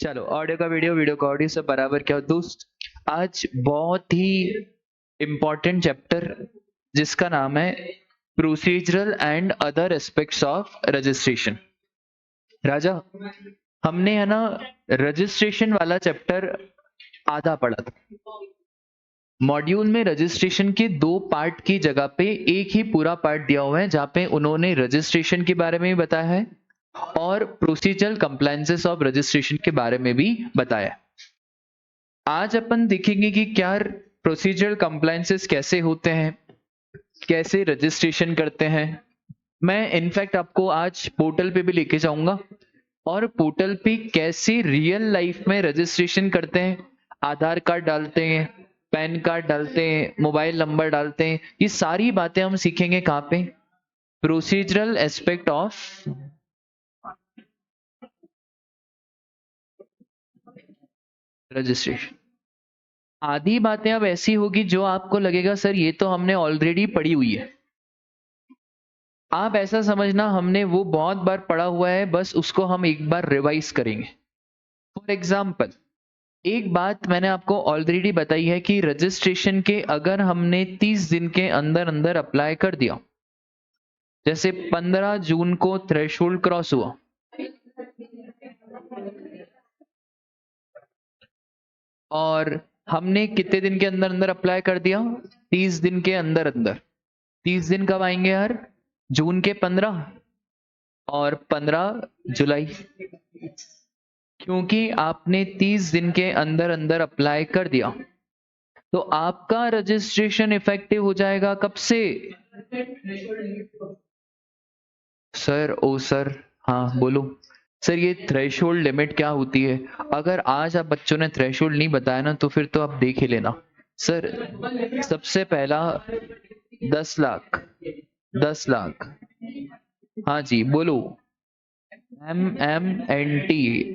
चलो ऑडियो का video, video का ऑडियो सब बराबर। क्या दोस्त, आज बहुत ही इम्पोर्टेंट चैप्टर जिसका नाम है procedural and other aspects of registration. Raja, हमने है ना रजिस्ट्रेशन वाला चैप्टर आधा पढ़ा था। मॉड्यूल में रजिस्ट्रेशन के 2 पार्ट की जगह पे एक ही पूरा पार्ट दिया हुआ है, जहां पे उन्होंने रजिस्ट्रेशन के बारे में भी बताया है और प्रोसीजरल कंप्लायंसेस ऑफ रजिस्ट्रेशन के बारे में भी बताया। आज अपन देखेंगे कि क्या प्रोसीजरल कंप्लायंसेस कैसे होते हैं, कैसे रजिस्ट्रेशन करते हैं। मैं इनफैक्ट आपको आज पोर्टल पे भी लेके जाऊंगा और पोर्टल पे कैसे रियल लाइफ में रजिस्ट्रेशन करते हैं। आधार कार्ड डालते हैं, पैन कार्ड डालते हैं, मोबाइल नंबर डालते हैं, ये सारी बातें हम सीखेंगे कहाँ पे, प्रोसीजरल एस्पेक्ट ऑफ रजिस्ट्रेशन। आधी बातें अब ऐसी होगी जो आपको लगेगा सर ये तो हमने ऑलरेडी पढ़ी हुई है। आप ऐसा समझना हमने वो बहुत बार पढ़ा हुआ है, बस उसको हम एक बार रिवाइज करेंगे। फॉर एग्जाम्पल, एक बात मैंने आपको ऑलरेडी बताई है कि रजिस्ट्रेशन के अगर हमने 30 दिन के अंदर अंदर अप्लाई कर दिया, जैसे 15 जून को थ्रेशोल्ड क्रॉस हुआ और हमने कितने दिन के अंदर अंदर अप्लाई कर दिया, 30 दिन के अंदर अंदर। 30 दिन कब आएंगे यार, जून के 15 और 15 जुलाई, क्योंकि आपने 30 दिन के अंदर अंदर अप्लाई कर दिया तो आपका रजिस्ट्रेशन इफेक्टिव हो जाएगा कब से। सर ओ सर, हाँ बोलो सर, ये थ्रेशोल्ड लिमिट क्या होती है। अगर आज आप बच्चों ने थ्रेशोल्ड नहीं बताया ना तो फिर तो आप देख ही लेना। सर सबसे पहला 10 लाख, 10 लाख, हाँ जी बोलो। MMNT,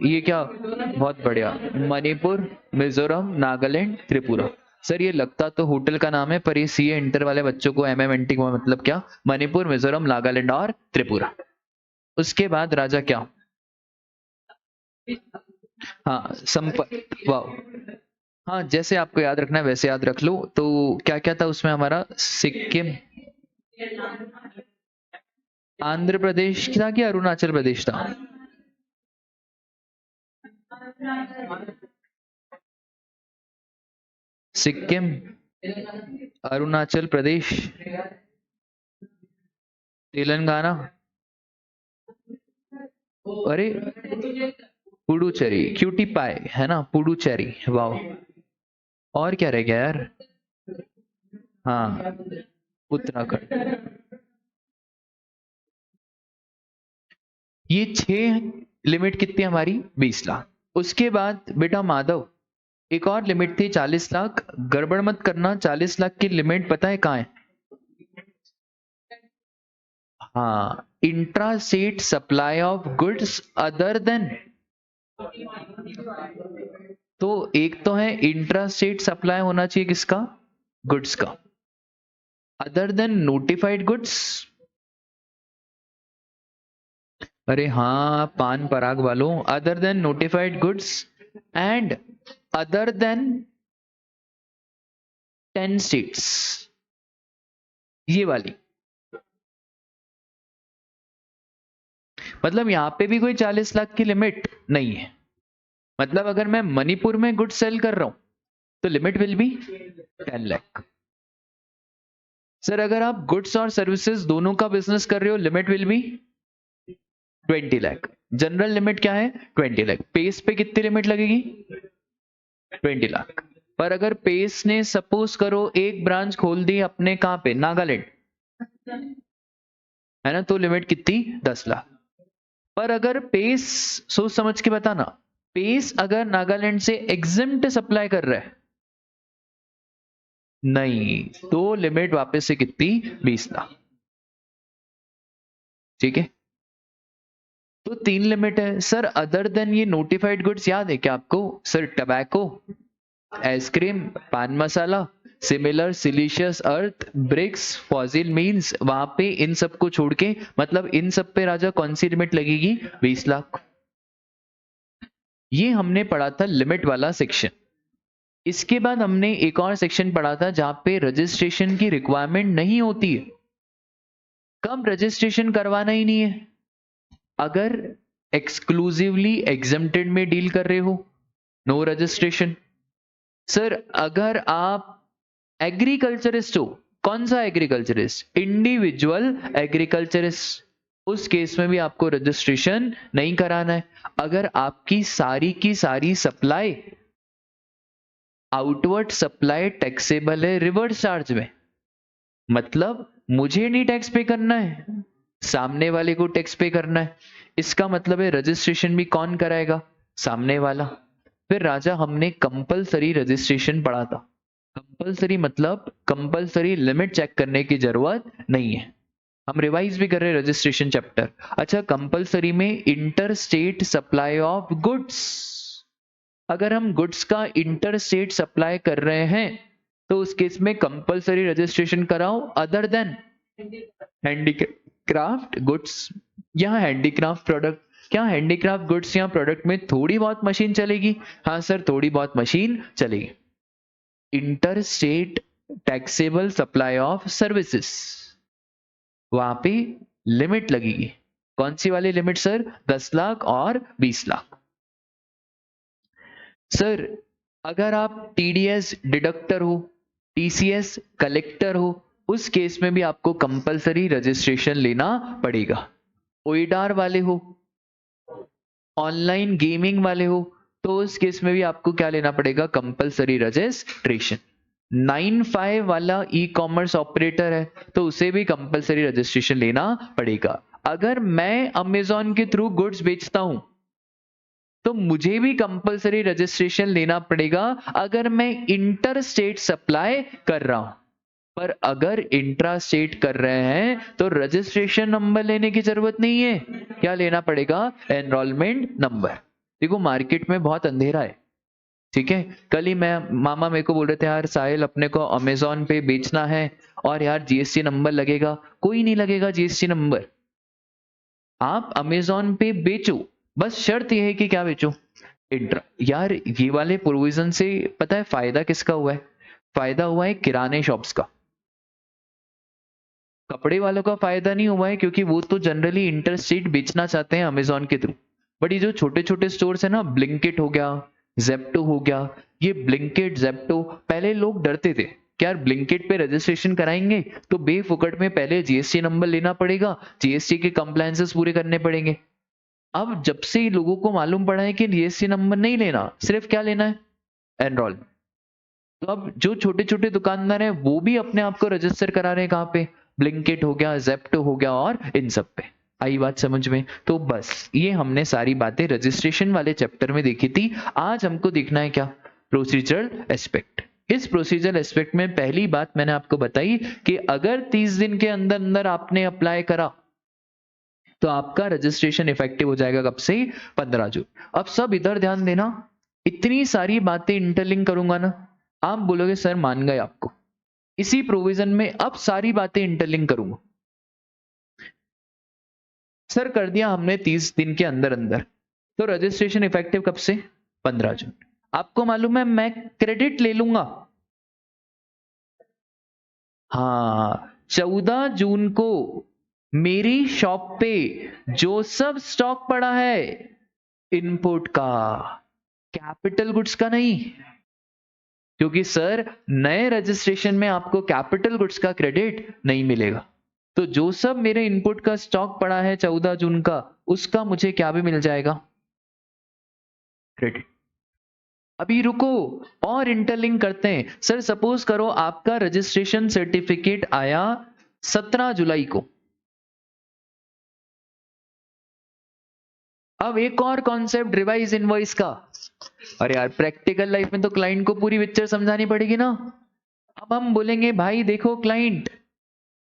ये क्या, बहुत बढ़िया, मणिपुर, मिजोरम, नागालैंड, त्रिपुरा। सर ये लगता तो होटल का नाम है, पर ये सीए इंटर वाले बच्चों को MMNT का मतलब क्या, मणिपुर, मिजोरम, नागालैंड और त्रिपुरा। उसके बाद राजा क्या, हाँ वाह, हाँ जैसे आपको याद रखना है वैसे याद रख लो। तो क्या क्या था उसमें हमारा, सिक्किम, आंध्र प्रदेश था कि अरुणाचल प्रदेश था। सिक्किम, अरुणाचल प्रदेश, तेलंगाना, अरे पुडुचेरी, क्यूटी पाए है ना, पुडुचेरी, वाह। और क्या रह गया यार, हाँ उत्तराखंड। ये 6 लिमिट कितनी हमारी, 20 लाख। उसके बाद बेटा माधव, एक और लिमिट थी 40 लाख। गड़बड़ मत करना, 40 लाख की लिमिट पता है कहाँ है, हाँ, intra state supply of goods other than. तो एक तो है इंट्रा स्टेट सप्लाई होना चाहिए किसका, गुड्स का, अदर देन नोटिफाइड गुड्स। अरे हाँ पान पराग वालों, other than notified goods and other than 10 states, ये वाली। मतलब यहां पे भी कोई 40 लाख की लिमिट नहीं है। मतलब अगर मैं मणिपुर में गुड्स सेल कर रहा हूं तो limit will be 10 lakh. Sir अगर आप गुड्स और सर्विसेज दोनों का बिजनेस कर रहे हो, limit will be 20 lakh. General limit क्या है, 20 लाख। पेस पे कितनी लिमिट लगेगी, 20 लाख। पर अगर पेस ने सपोज करो एक ब्रांच खोल दी अपने कहां पे, नागालैंड, है ना, तो लिमिट कितनी, 10 लाख। पर अगर पेस, सोच समझ के बताना, पेस अगर नागालैंड से एग्जिम्ट सप्लाई कर रहा है, नहीं, तो लिमिट वापस से कितनी, 20 लाख। ठीक है, तो 3 लिमिट है। सर अदर देन ये नोटिफाइड गुड्स याद है क्या आपको, सर टबैको, आइसक्रीम, पान मसाला, सिमिलर, सिलिशियस अर्थ, ब्रिक्स, फॉसिल मीन्स, वहां पे इन सब को छोड़ के, मतलब इन सब पे राजा कौन सी लिमिट लगेगी, 20 लाख। ये हमने पढ़ा था लिमिट वाला सेक्शन। इसके बाद हमने एक और सेक्शन पढ़ा था जहां पे रजिस्ट्रेशन की रिक्वायरमेंट नहीं होती है। कब रजिस्ट्रेशन करवाना ही नहीं है? अगर एक्सक्लूसिवली एग्जेम्प्टेड में डील कर रहे हो, नो रजिस्ट्रेशन। सर अगर आप एग्रीकल्चरिस्ट हो, कौन सा एग्रीकल्चरिस्ट? इंडिविजुअल एग्रीकल्चरिस्ट, उस केस में भी आपको रजिस्ट्रेशन नहीं कराना है। अगर आपकी सारी की सारी सप्लाई आउटवर्ड सप्लाई टैक्सेबल है रिवर्स चार्ज में, मतलब मुझे नहीं टैक्स पे करना है, सामने वाले को टैक्स पे करना है, इसका मतलब है रजिस्ट्रेशन भी कौन कराएगा? सामने वाला। फिर राजा हमने कंपलसरी रजिस्ट्रेशन पढ़ा था। कंपलसरी मतलब कंपलसरी लिमिट चेक करने की जरूरत नहीं है। हम रिवाइज भी कर रहे हैं रजिस्ट्रेशन चैप्टर। अच्छा, कंपलसरी में inter state supply of goods, अगर हम गुड्स का इंटर स्टेट सप्लाई कर रहे हैं तो उस केस में कंपलसरी रजिस्ट्रेशन कराओ, अदर देन हैंडीक्राफ्ट गुड्स या हैंडीक्राफ्ट प्रोडक्ट। क्या हैंडीक्राफ्ट गुड्स या प्रोडक्ट में थोड़ी बहुत मशीन चलेगी? हाँ सर, थोड़ी बहुत मशीन चलेगी। Inter state taxable supply of services, वहां पे लिमिट लगेगी। कौन सी वाली लिमिट सर? 10 लाख और 20 लाख। सर अगर आप टीडीएस डिडक्टर हो, टीसीएस कलेक्टर हो, उस केस में भी आपको कंपलसरी रजिस्ट्रेशन लेना पड़ेगा। ओइडार वाले हो, ऑनलाइन गेमिंग वाले हो, तो उस केस में भी आपको क्या लेना पड़ेगा? Compulsory registration. 95 वाला ई कॉमर्स ऑपरेटर है तो उसे भी कंपलसरी रजिस्ट्रेशन लेना पड़ेगा। अगर मैं अमेजॉन के थ्रू गुड्स बेचता हूं तो मुझे भी कंपलसरी रजिस्ट्रेशन लेना पड़ेगा अगर मैं इंटर स्टेट सप्लाई कर रहा हूं। पर अगर इंट्रा स्टेट कर रहे हैं तो रजिस्ट्रेशन नंबर लेने की जरूरत नहीं है। क्या लेना पड़ेगा? Enrolment number. देखो मार्केट में बहुत अंधेरा है, ठीक है। कल ही मैं मामा मेरे को बोल रहे थे यार साहिल अपने को अमेजोन पे बेचना है और यार जीएसटी नंबर लगेगा। कोई नहीं लगेगा जीएसटी नंबर, आप अमेजोन पे बेचो, बस शर्त यह है कि क्या बेचो? इंट्रा। यार ये वाले प्रोविजन से पता है फायदा किसका हुआ है? फायदा हुआ है किराने शॉप्स का, कपड़े वालों का फायदा नहीं हुआ है क्योंकि वो तो जनरली इंटर स्टेट बेचना चाहते हैं अमेजोन के थ्रू। बट ये जो छोटे छोटे स्टोर्स है ना, ब्लिंकिट हो गया, जेप्टो हो गया, ये ब्लिंकिट जेप्टो, पहले लोग डरते थे कि यार ब्लिंकिट पे रजिस्ट्रेशन कराएंगे तो बेफुकट में पहले जीएसटी नंबर लेना पड़ेगा, जीएसटी के कंप्लायंसेस पूरे करने पड़ेंगे। अब जब से लोगों को मालूम पड़ा है कि जीएसटी नंबर नहीं लेना, सिर्फ क्या लेना है? एनरोल। तो अब जो छोटे छोटे दुकानदार हैं वो भी अपने आप को रजिस्टर करा रहे हैं, कहाँ पे? ब्लिंकिट हो गया, जेप्टो हो गया और इन सब पे। आई बात समझ में? तो बस ये हमने सारी बातें रजिस्ट्रेशन वाले चैप्टर में देखी थी। आज हमको देखना है क्या? Procedural aspect. इस प्रोसीजरल एस्पेक्ट में पहली बात मैंने आपको बताई कि अगर 30 दिन के अंदर अंदर आपने अप्लाई करा तो आपका रजिस्ट्रेशन इफेक्टिव हो जाएगा कब से? 15 जून। अब सब इधर ध्यान देना, इतनी सारी बातें इंटरलिंक करूंगा ना, आप बोलोगे सर मान गए आपको। इसी प्रोविजन में अब सारी बातें इंटरलिंक करूंगा। सर कर दिया हमने 30 दिन के अंदर अंदर, तो रजिस्ट्रेशन इफेक्टिव कब से? 15 जून। आपको मालूम है मैं क्रेडिट ले लूंगा, हाँ 14 जून को मेरी शॉप पे जो सब स्टॉक पड़ा है इनपुट का, कैपिटल गुड्स का नहीं, क्योंकि सर नए रजिस्ट्रेशन में आपको कैपिटल गुड्स का क्रेडिट नहीं मिलेगा। तो जो सब मेरे इनपुट का स्टॉक पड़ा है 14 जून का, उसका मुझे क्या भी मिल जाएगा? क्रेडिट। अभी रुको और इंटरलिंक करते हैं। सर सपोज करो आपका रजिस्ट्रेशन सर्टिफिकेट आया 17 जुलाई को। अब एक और कॉन्सेप्ट रिवाइज इनवॉइस का। अरे यार प्रैक्टिकल लाइफ में तो क्लाइंट को पूरी पिक्चर समझानी पड़ेगी ना। अब हम बोलेंगे भाई देखो क्लाइंट,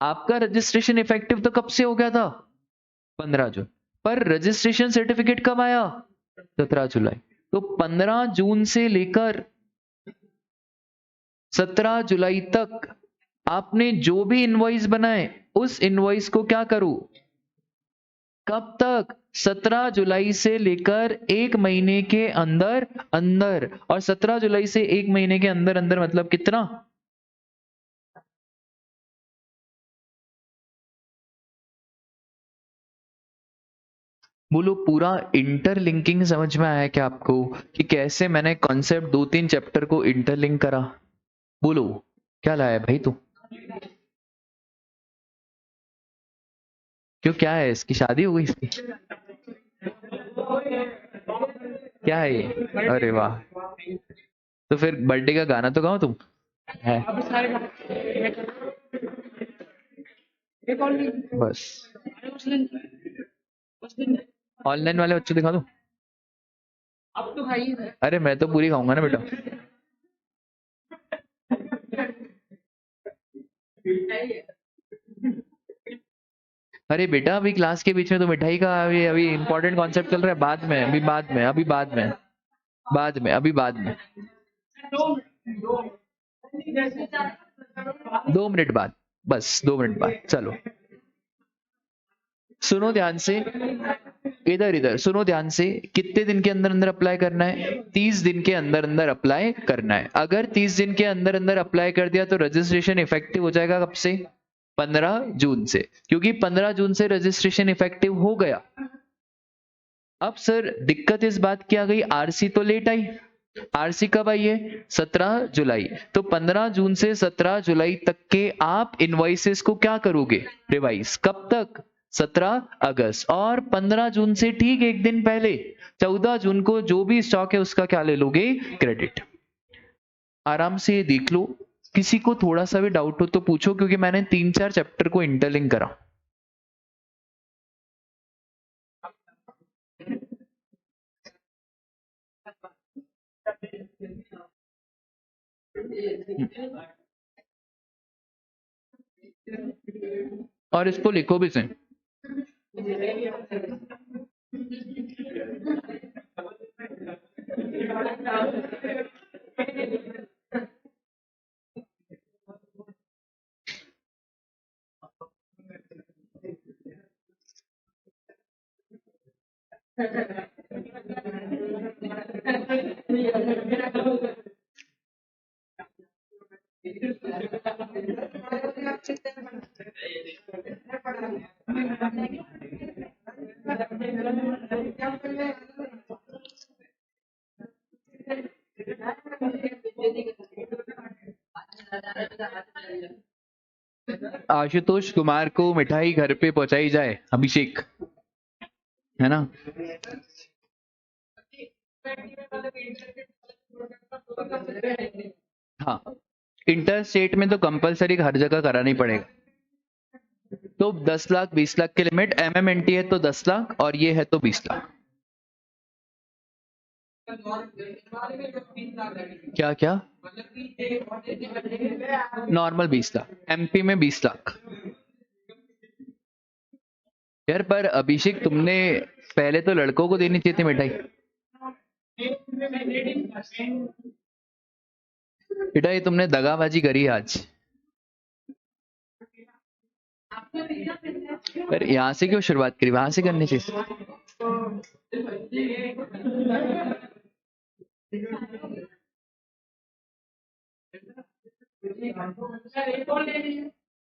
आपका रजिस्ट्रेशन इफेक्टिव तो कब से हो गया था? 15 जून। पर रजिस्ट्रेशन सर्टिफिकेट कब आया? 17 जुलाई। तो 15 जून से लेकर 17 जुलाई तक आपने जो भी इनवॉइस बनाए उस इनवॉइस को क्या करूं? कब तक? 17 जुलाई से लेकर 1 महीने के अंदर अंदर, और 17 जुलाई से 1 महीने के अंदर अंदर मतलब कितना? बोलो, पूरा इंटरलिंकिंग समझ में आया क्या आपको, कि कैसे मैंने कॉन्सेप्ट 2-3 चैप्टर को इंटरलिंक करा? बोलो, क्या लाया भाई तू? क्यों, क्या है, इसकी शादी हो गई इसकी? क्या है ये? अरे वाह, तो फिर बर्थडे का गाना तो गाओ तुम। है बस, ऑनलाइन वाले बच्चों दिखा दो। अरे मैं तो पूरी खाऊंगा ना बेटा। अरे बेटा, अभी क्लास के बीच में तो मिठाई का, अभी अभी इंपॉर्टेंट कॉन्सेप्ट चल रहा है, बाद में, अभी बाद में, अभी बाद में, बाद में, अभी बाद में, 2 मिनट बाद, बस 2 मिनट बाद, चलो सुनो ध्यान से, इधर इधर सुनो ध्यान से। कितने दिन के अंदर अंदर अप्लाई करना है? 30 दिन के अंदर अंदर अप्लाई करना है। अगर 30 दिन के अंदर अंदर अप्लाई कर दिया तो रजिस्ट्रेशन इफेक्टिव हो जाएगा कब से? 15 जून से, क्योंकि 15 जून से रजिस्ट्रेशन इफेक्टिव हो गया। अब सर दिक्कत इस बात की आ गई, आरसी तो लेट आई। आरसी कब आई है? 17 जुलाई। तो 15 जून से 17 जुलाई तक के आप इनवॉइसेस को क्या करोगे? रिवाइज। कब तक? 17 अगस्त। और 15 जून से ठीक एक दिन पहले 14 जून को जो भी स्टॉक है उसका क्या ले लोगे? क्रेडिट। आराम से ये देख लो, किसी को थोड़ा सा भी डाउट हो तो पूछो, क्योंकि मैंने 3-4 चैप्टर को इंटरलिंक करा। और इसको लिखो भी सही। आशुतोष कुमार को मिठाई घर पे पहुंचाई जाए, अभिषेक, है ना? हाँ, इंटर स्टेट में तो कंपलसरी हर जगह कराना ही पड़ेगा। तो 10 लाख 20 लाख की लिमिट, एमएमएनटी है तो 10 लाख, और ये है तो 20 लाख। क्या क्या? नॉर्मल 20 लाख, एमपी में 20 लाख। यार पर अभिषेक, तुमने पहले तो लड़कों को देनी चाहिए थी मिठाई। बेटा ये तुमने दगाबाजी करी आज। पर यहाँ से क्यों शुरुआत करी, वहां से करनी चाहिए।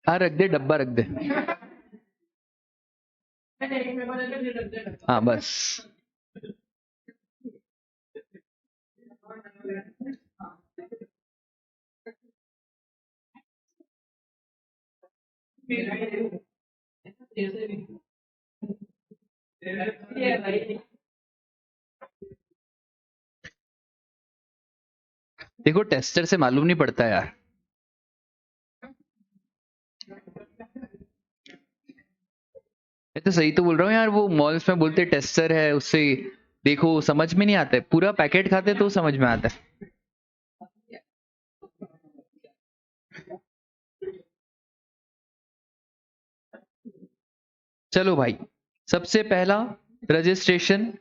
हाँ रख दे, डब्बा रख दे। हाँ बस। देखो टेस्टर से मालूम नहीं पड़ता यार। मैं तो सही तो बोल रहा हूँ यार, वो मॉल्स में बोलते टेस्टर है, उससे देखो समझ में नहीं आता है, पूरा पैकेट खाते तो समझ में आता है। चलो भाई, सबसे पहला registration,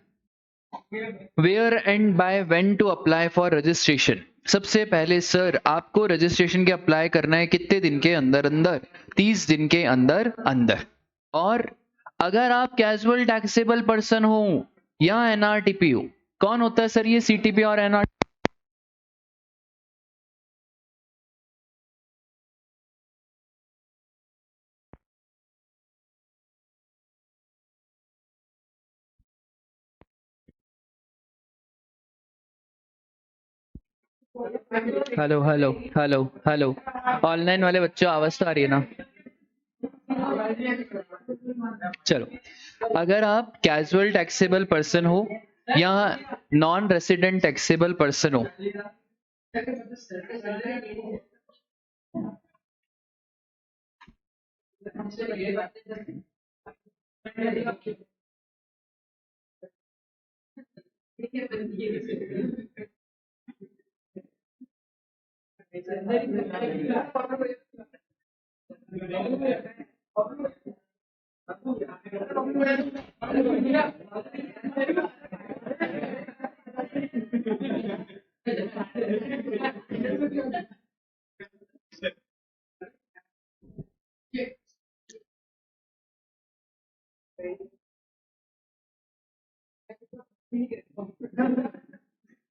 where and by when to apply for registration. सबसे पहले सर आपको रजिस्ट्रेशन के अप्लाई करना है कितने दिन के अंदर अंदर? 30 दिन के अंदर अंदर। और अगर आप कैजुअल टैक्सेबल पर्सन हो या एनआरटीपी हो, कौन होता है सर ये सीटीपी और NR? Hello hello hello hello, online वाले बच्चों आवाज तो आ रही है ना? चलो, अगर आप कैजुअल टैक्सेबल पर्सन हो या नॉन रेसिडेंट टैक्सेबल पर्सन हो,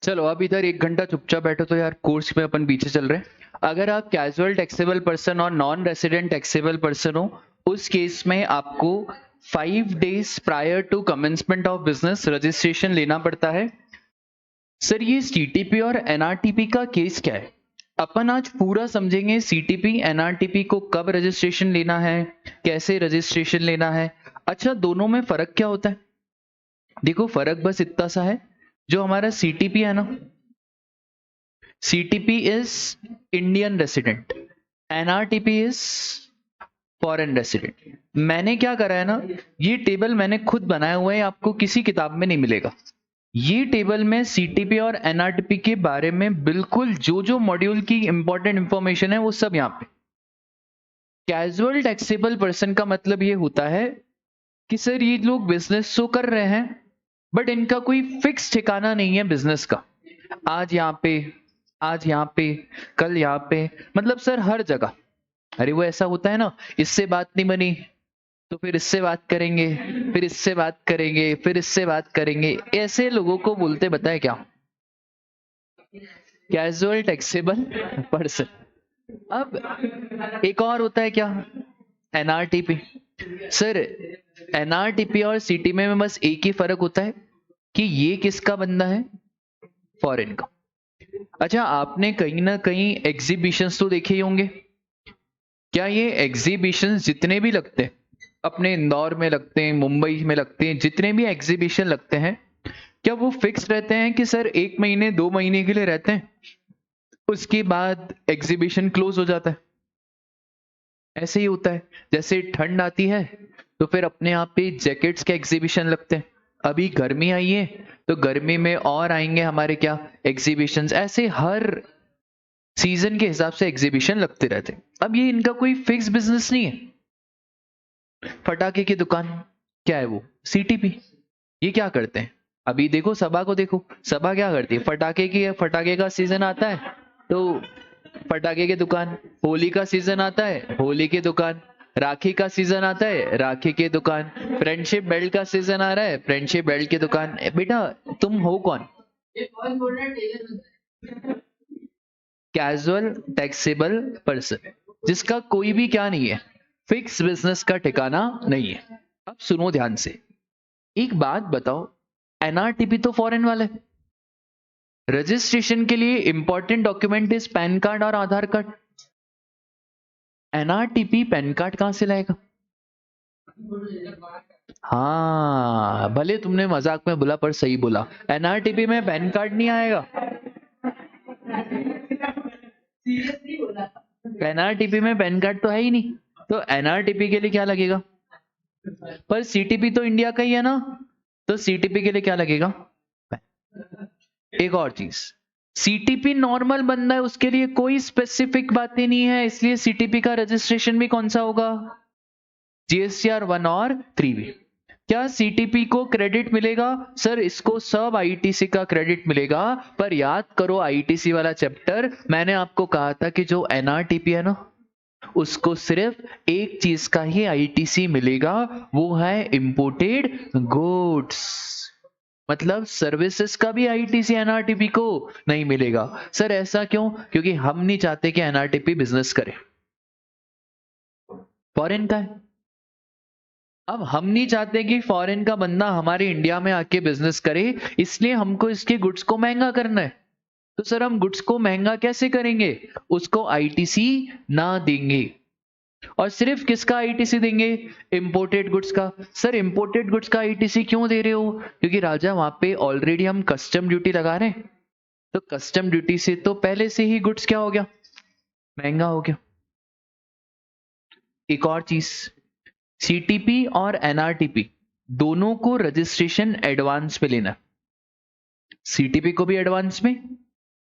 चलो अब इधर 1 घंटा चुपचाप बैठो तो यार, कोर्स में अपन पीछे चल रहे हैं। अगर आप कैजुअल टैक्सेबल पर्सन और नॉन रेसिडेंट टैक्सेबल पर्सन हो, उस केस में आपको 5 days prior to commencement of business registration लेना पड़ता है। सर ये सीटीपी और एनआरटीपी का केस क्या है, अपन आज पूरा समझेंगे। सीटीपी एनआरटीपी को कब रजिस्ट्रेशन लेना है, कैसे रजिस्ट्रेशन लेना है, अच्छा दोनों में फर्क क्या होता है। देखो फर्क बस इतना सा है, जो हमारा सीटीपी है ना, CTP is Indian resident, NRTP is foreign resident. मैंने क्या करा है ना, ये टेबल मैंने खुद बनाया हुआ है, आपको किसी किताब में नहीं मिलेगा। ये टेबल में सीटीपी और एनआरटीपी के बारे में बिल्कुल जो जो मॉड्यूल की इंपॉर्टेंट इंफॉर्मेशन है वो सब यहाँ पे। कैजुअल टैक्सेबल पर्सन का मतलब ये होता है कि सर ये लोग बिजनेस तो कर रहे हैं, बट इनका कोई फिक्स ठिकाना नहीं है बिजनेस का। आज यहाँ पे, आज यहाँ पे, कल यहाँ पे, मतलब सर हर जगह। अरे वो ऐसा होता है ना, इससे बात नहीं बनी तो फिर इससे बात करेंगे, फिर इससे बात करेंगे, फिर इससे बात करेंगे, ऐसे लोगों को बोलते बताए क्या, कैजुअल टैक्सेबल पर्सन। अब एक और होता है क्या, एनआरटीपी। सर एनआरटीपी और सीटी में बस एक ही फर्क होता है कि ये किसका बंदा है, फॉरेन का। अच्छा आपने कहीं ना कहीं एग्जीबिशंस तो देखे ही होंगे, क्या ये एग्जीबिशंस जितने भी लगते हैं, अपने इंदौर में लगते हैं, मुंबई में लगते हैं, जितने भी एग्जीबिशन लगते हैं, क्या वो फिक्स रहते हैं कि सर 1 महीने 2 महीने के लिए रहते हैं, उसके बाद एग्जीबिशन क्लोज हो जाता है? ऐसे ही होता है, जैसे ठंड आती है तो फिर अपने आप पे जैकेट्स के एग्जीबिशन लगते हैं, अभी गर्मी आई है तो गर्मी में और आएंगे हमारे क्या एग्जीबिशंस, ऐसे हर सीजन के हिसाब से एग्जीबिशन लगते रहते हैं। अब ये इनका कोई फिक्स बिजनेस नहीं है। पटाखे की दुकान क्या है, वो सीटीपी। ये क्या करते हैं, अभी देखो सभा को देखो, सभा क्या करती है, पटाखे की, पटाखे का सीजन आता है तो पटाखे की दुकान, होली का सीजन आता है होली की दुकान, राखी का सीजन आता है राखी की दुकान, फ्रेंडशिप बेल्ट का सीजन आ रहा है फ्रेंडशिप बेल्ट की दुकान। बेटा तुम हो कौन, कैजुअल टैक्सेबल पर्सन, जिसका कोई भी क्या नहीं है, फिक्स बिजनेस का ठिकाना नहीं है। अब सुनो ध्यान से, एक बात बताओ, एनआरटीपी तो फॉरेन वाला है, रजिस्ट्रेशन के लिए important document is pan card और आधार कार्ड। एनआरटीपी पैन कार्ड कहां से लाएगा? हाँ भले तुमने मजाक में बोला पर सही बोला, एनआरटीपी में पैन कार्ड नहीं आएगा। एनआरटीपी में पैन कार्ड तो है ही नहीं, तो एनआरटीपी के लिए क्या लगेगा? पर सीटीपी तो इंडिया का ही है ना, तो सीटीपी के लिए क्या लगेगा? एक और चीज, सीटीपी नॉर्मल बंदा है उसके लिए कोई स्पेसिफिक बातें नहीं है, इसलिए सीटीपी का रजिस्ट्रेशन भी कौन सा होगा, जीएसटीआर 1 और 3B। क्या सीटीपी को क्रेडिट मिलेगा? सर इसको सब आईटीसी का क्रेडिट मिलेगा, पर याद करो आईटीसी वाला चैप्टर, मैंने आपको कहा था कि जो एनआरटीपी है ना, उसको सिर्फ एक चीज का ही आईटीसी मिलेगा, वो है इंपोर्टेड गुड्स। मतलब सर्विसेज का भी आईटीसी एनआरटीपी को नहीं मिलेगा। सर ऐसा क्यों? क्योंकि हम नहीं चाहते कि एनआरटीपी बिजनेस करे, फॉरेन का है। अब हम नहीं चाहते कि फॉरेन का बंदा हमारे इंडिया में आके बिजनेस करे, इसलिए हमको इसके गुड्स को महंगा करना है। तो सर हम गुड्स को महंगा कैसे करेंगे? उसको आईटीसी ना देंगे। और सिर्फ किसका आईटीसी देंगे? इंपोर्टेड गुड्स का। सर इंपोर्टेड गुड्स का आईटीसी क्यों दे रहे हो? क्योंकि राजा वहां पे ऑलरेडी हम कस्टम ड्यूटी लगा रहे हैं, तो कस्टम ड्यूटी से तो पहले से ही गुड्स क्या हो गया? महंगा हो गया। एक और चीज, सीटीपी और एनआरटीपी दोनों को रजिस्ट्रेशन एडवांस में लेना। सीटीपी को भी एडवांस में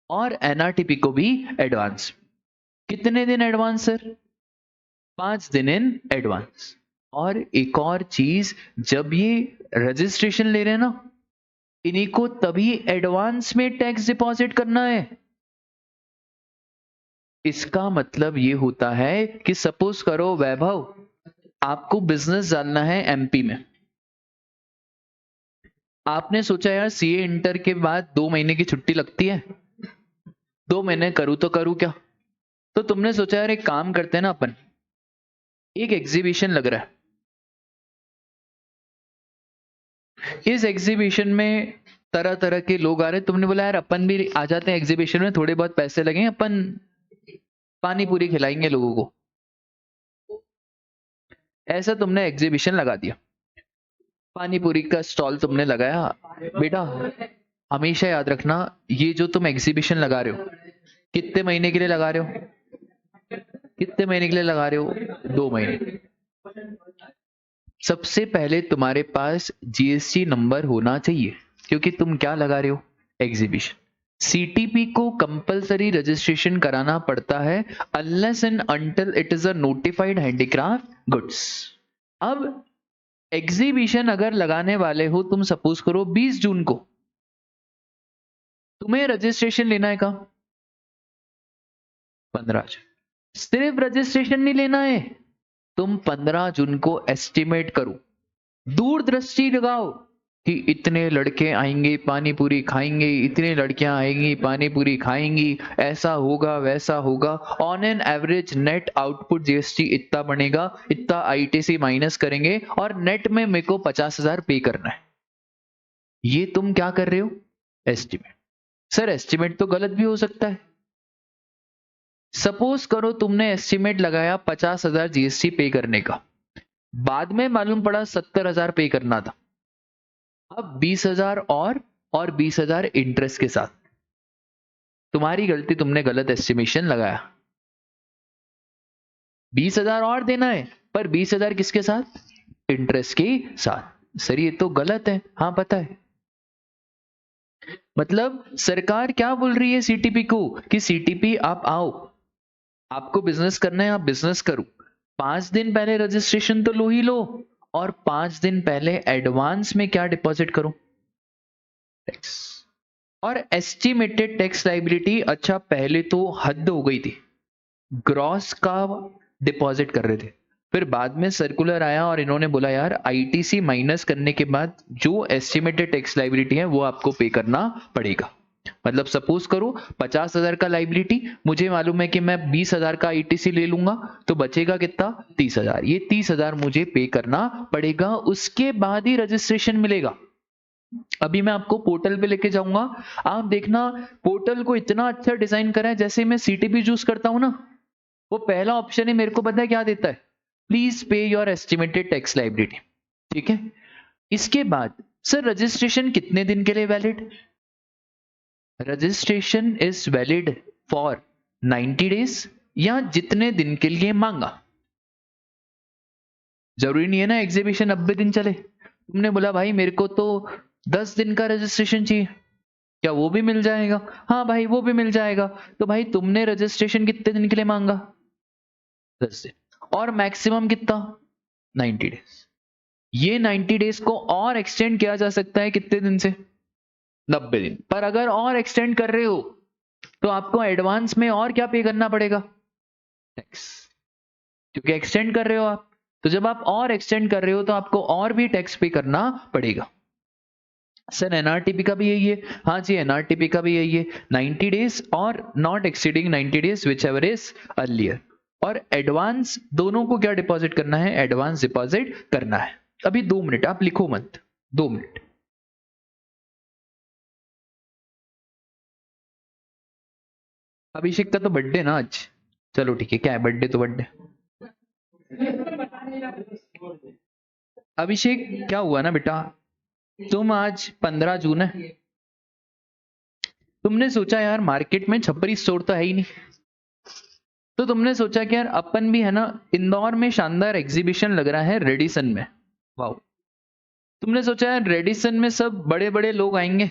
और एनआरटीपी को भी एडवांस। कितने दिन एडवांस सर? 5 दिन इन एडवांस। और एक और चीज, जब ये रजिस्ट्रेशन ले रहे हैं ना, इन्हीं को तभी एडवांस में टैक्स डिपॉजिट करना है। इसका मतलब ये होता है कि सपोज करो वैभव, आपको बिजनेस डालना है एमपी में। आपने सोचा यार सीए इंटर के बाद 2 महीने की छुट्टी लगती है, 2 महीने करूं तो करूं क्या? तो तुमने सोचा यार एक काम करते हैं ना अपन, एक एग्जीबिशन लग रहा है, इस एग्जीबिशन में तरह तरह के लोग आ रहे हैं, तुमने बोला यार अपन भी आ जाते हैं एग्जीबिशन में, थोड़े बहुत पैसे लगेंगे, अपन पानी पूरी खिलाएंगे लोगों को। ऐसा तुमने एग्जीबिशन लगा दिया, पानी पूरी का स्टॉल तुमने लगाया। बेटा हमेशा याद रखना, ये जो तुम एग्जीबिशन लगा रहे हो, कितने महीने के लिए लगा रहे हो? कितने महीने के लिए लगा रहे हो? 2 महीने। सबसे पहले तुम्हारे पास जीएसटी नंबर होना चाहिए, क्योंकि तुम क्या लगा रहे हो? एग्जीबिशन। सीटीपी को कंपलसरी रजिस्ट्रेशन कराना पड़ता है unless and until it is a notified handicraft goods. अब एग्जीबिशन अगर लगाने वाले हो तुम, सपोज करो 20 जून को, तुम्हें रजिस्ट्रेशन लेना है कहाँ? 15 जून। सिर्फ रजिस्ट्रेशन नहीं लेना है, तुम 15 जून को एस्टिमेट करो, दूरदृष्टि लगाओ कि इतने लड़के आएंगे पानी पूरी खाएंगे, इतने लड़कियां आएंगी पानी पूरी खाएंगी, ऐसा होगा वैसा होगा, on an average net output GST इतना बनेगा, इतना आईटीसी माइनस करेंगे और नेट में मेरे को 50,000 पे करना है। ये तुम क्या कर रहे हो? एस्टिमेट। सर एस्टिमेट तो गलत भी हो सकता है। सपोज करो तुमने एस्टिमेट लगाया 50,000 जीएसटी पे करने का, बाद में मालूम पड़ा 70,000 पे करना था। अब 20,000 और 20,000 इंटरेस्ट के साथ। तुम्हारी गलती, तुमने गलत एस्टिमेशन लगाया। 20,000 और देना है, पर 20,000 किसके साथ? इंटरेस्ट के साथ। सर ये तो गलत है। हाँ पता है। मतलब सरकार क्या बोल रही है सीटीपी को कि सीटीपी आप आओ, आपको बिजनेस करना है, आप बिजनेस करो, 5 दिन पहले रजिस्ट्रेशन तो लो ही लो, और 5 दिन पहले एडवांस में क्या डिपॉजिट करो? टैक्स। और एस्टिमेटेड टैक्स लाइबिलिटी, अच्छा पहले तो हद हो गई थी, ग्रॉस का डिपॉजिट कर रहे थे, फिर बाद में सर्कुलर आया और इन्होंने बोला यार आईटीसी माइनस करने के बाद जो एस्टिमेटेड टैक्स लाइबिलिटी है वो आपको पे करना पड़ेगा। मतलब सपोज करो 50,000 का लाइबिलिटी, मुझे मालूम है कि मैं 20,000 का आईटीसी ले लूंगा, तो बचेगा कितना? 30,000। ये 30,000 मुझे पे करना पड़ेगा, उसके बाद ही रजिस्ट्रेशन मिलेगा। अभी मैं आपको पोर्टल पे लेके जाऊंगा, आप देखना पोर्टल को इतना अच्छा डिजाइन करा है, जैसे मैं सीटीपी यूज करता हूं ना, वो पहला ऑप्शन है मेरे को पता है क्या देता है? Please pay your estimated tax liability. ठीक है, इसके बाद सर रजिस्ट्रेशन कितने दिन के लिए valid? Registration is valid for 90 days या जितने दिन के लिए मांगा। जरूरी नहीं है ना एग्जीबिशन 90 दिन चले। तुमने बोला भाई मेरे को तो 10 दिन का रजिस्ट्रेशन चाहिए, क्या वो भी मिल जाएगा? हाँ भाई वो भी मिल जाएगा। तो भाई तुमने रजिस्ट्रेशन कितने दिन के लिए मांगा? 10 दिन। और मैक्सिमम कितना? 90 डेज। ये 90 डेज को और एक्सटेंड किया जा सकता है कितने दिन से? 90 दिन। पर अगर और एक्सटेंड कर रहे हो तो आपको एडवांस में और क्या पे करना पड़ेगा? टैक्स। क्योंकि एक्सटेंड कर रहे हो आप। तो जब आप और एक्सटेंड कर रहे हो तो आपको और भी टैक्स पे करना पड़ेगा। सर एनआरटीपी का भी यही है। हाँ जी, एनआरटीपी का भी यही है, 90 डेज और not exceeding 90 days which ever is earlier. और एडवांस दोनों को क्या डिपॉजिट करना है? एडवांस डिपॉजिट करना है। अभी 2 मिनट आप लिखो मत, 2 मिनट। अभिषेक का तो बर्थडे ना आज। चलो ठीक है, क्या है बर्थडे तो बर्थडे। अभिषेक क्या हुआ ना बेटा, तुम आज 15 जून है, तुमने सोचा यार मार्केट में छपरी स्टोर तो है ही नहीं, तो तुमने सोचा कि यार अपन भी है ना, इंदौर में शानदार एग्जीबिशन लग रहा है रेडिसन में। वाह। तुमने सोचा यार रेडिसन में सब बड़े बड़े लोग आएंगे,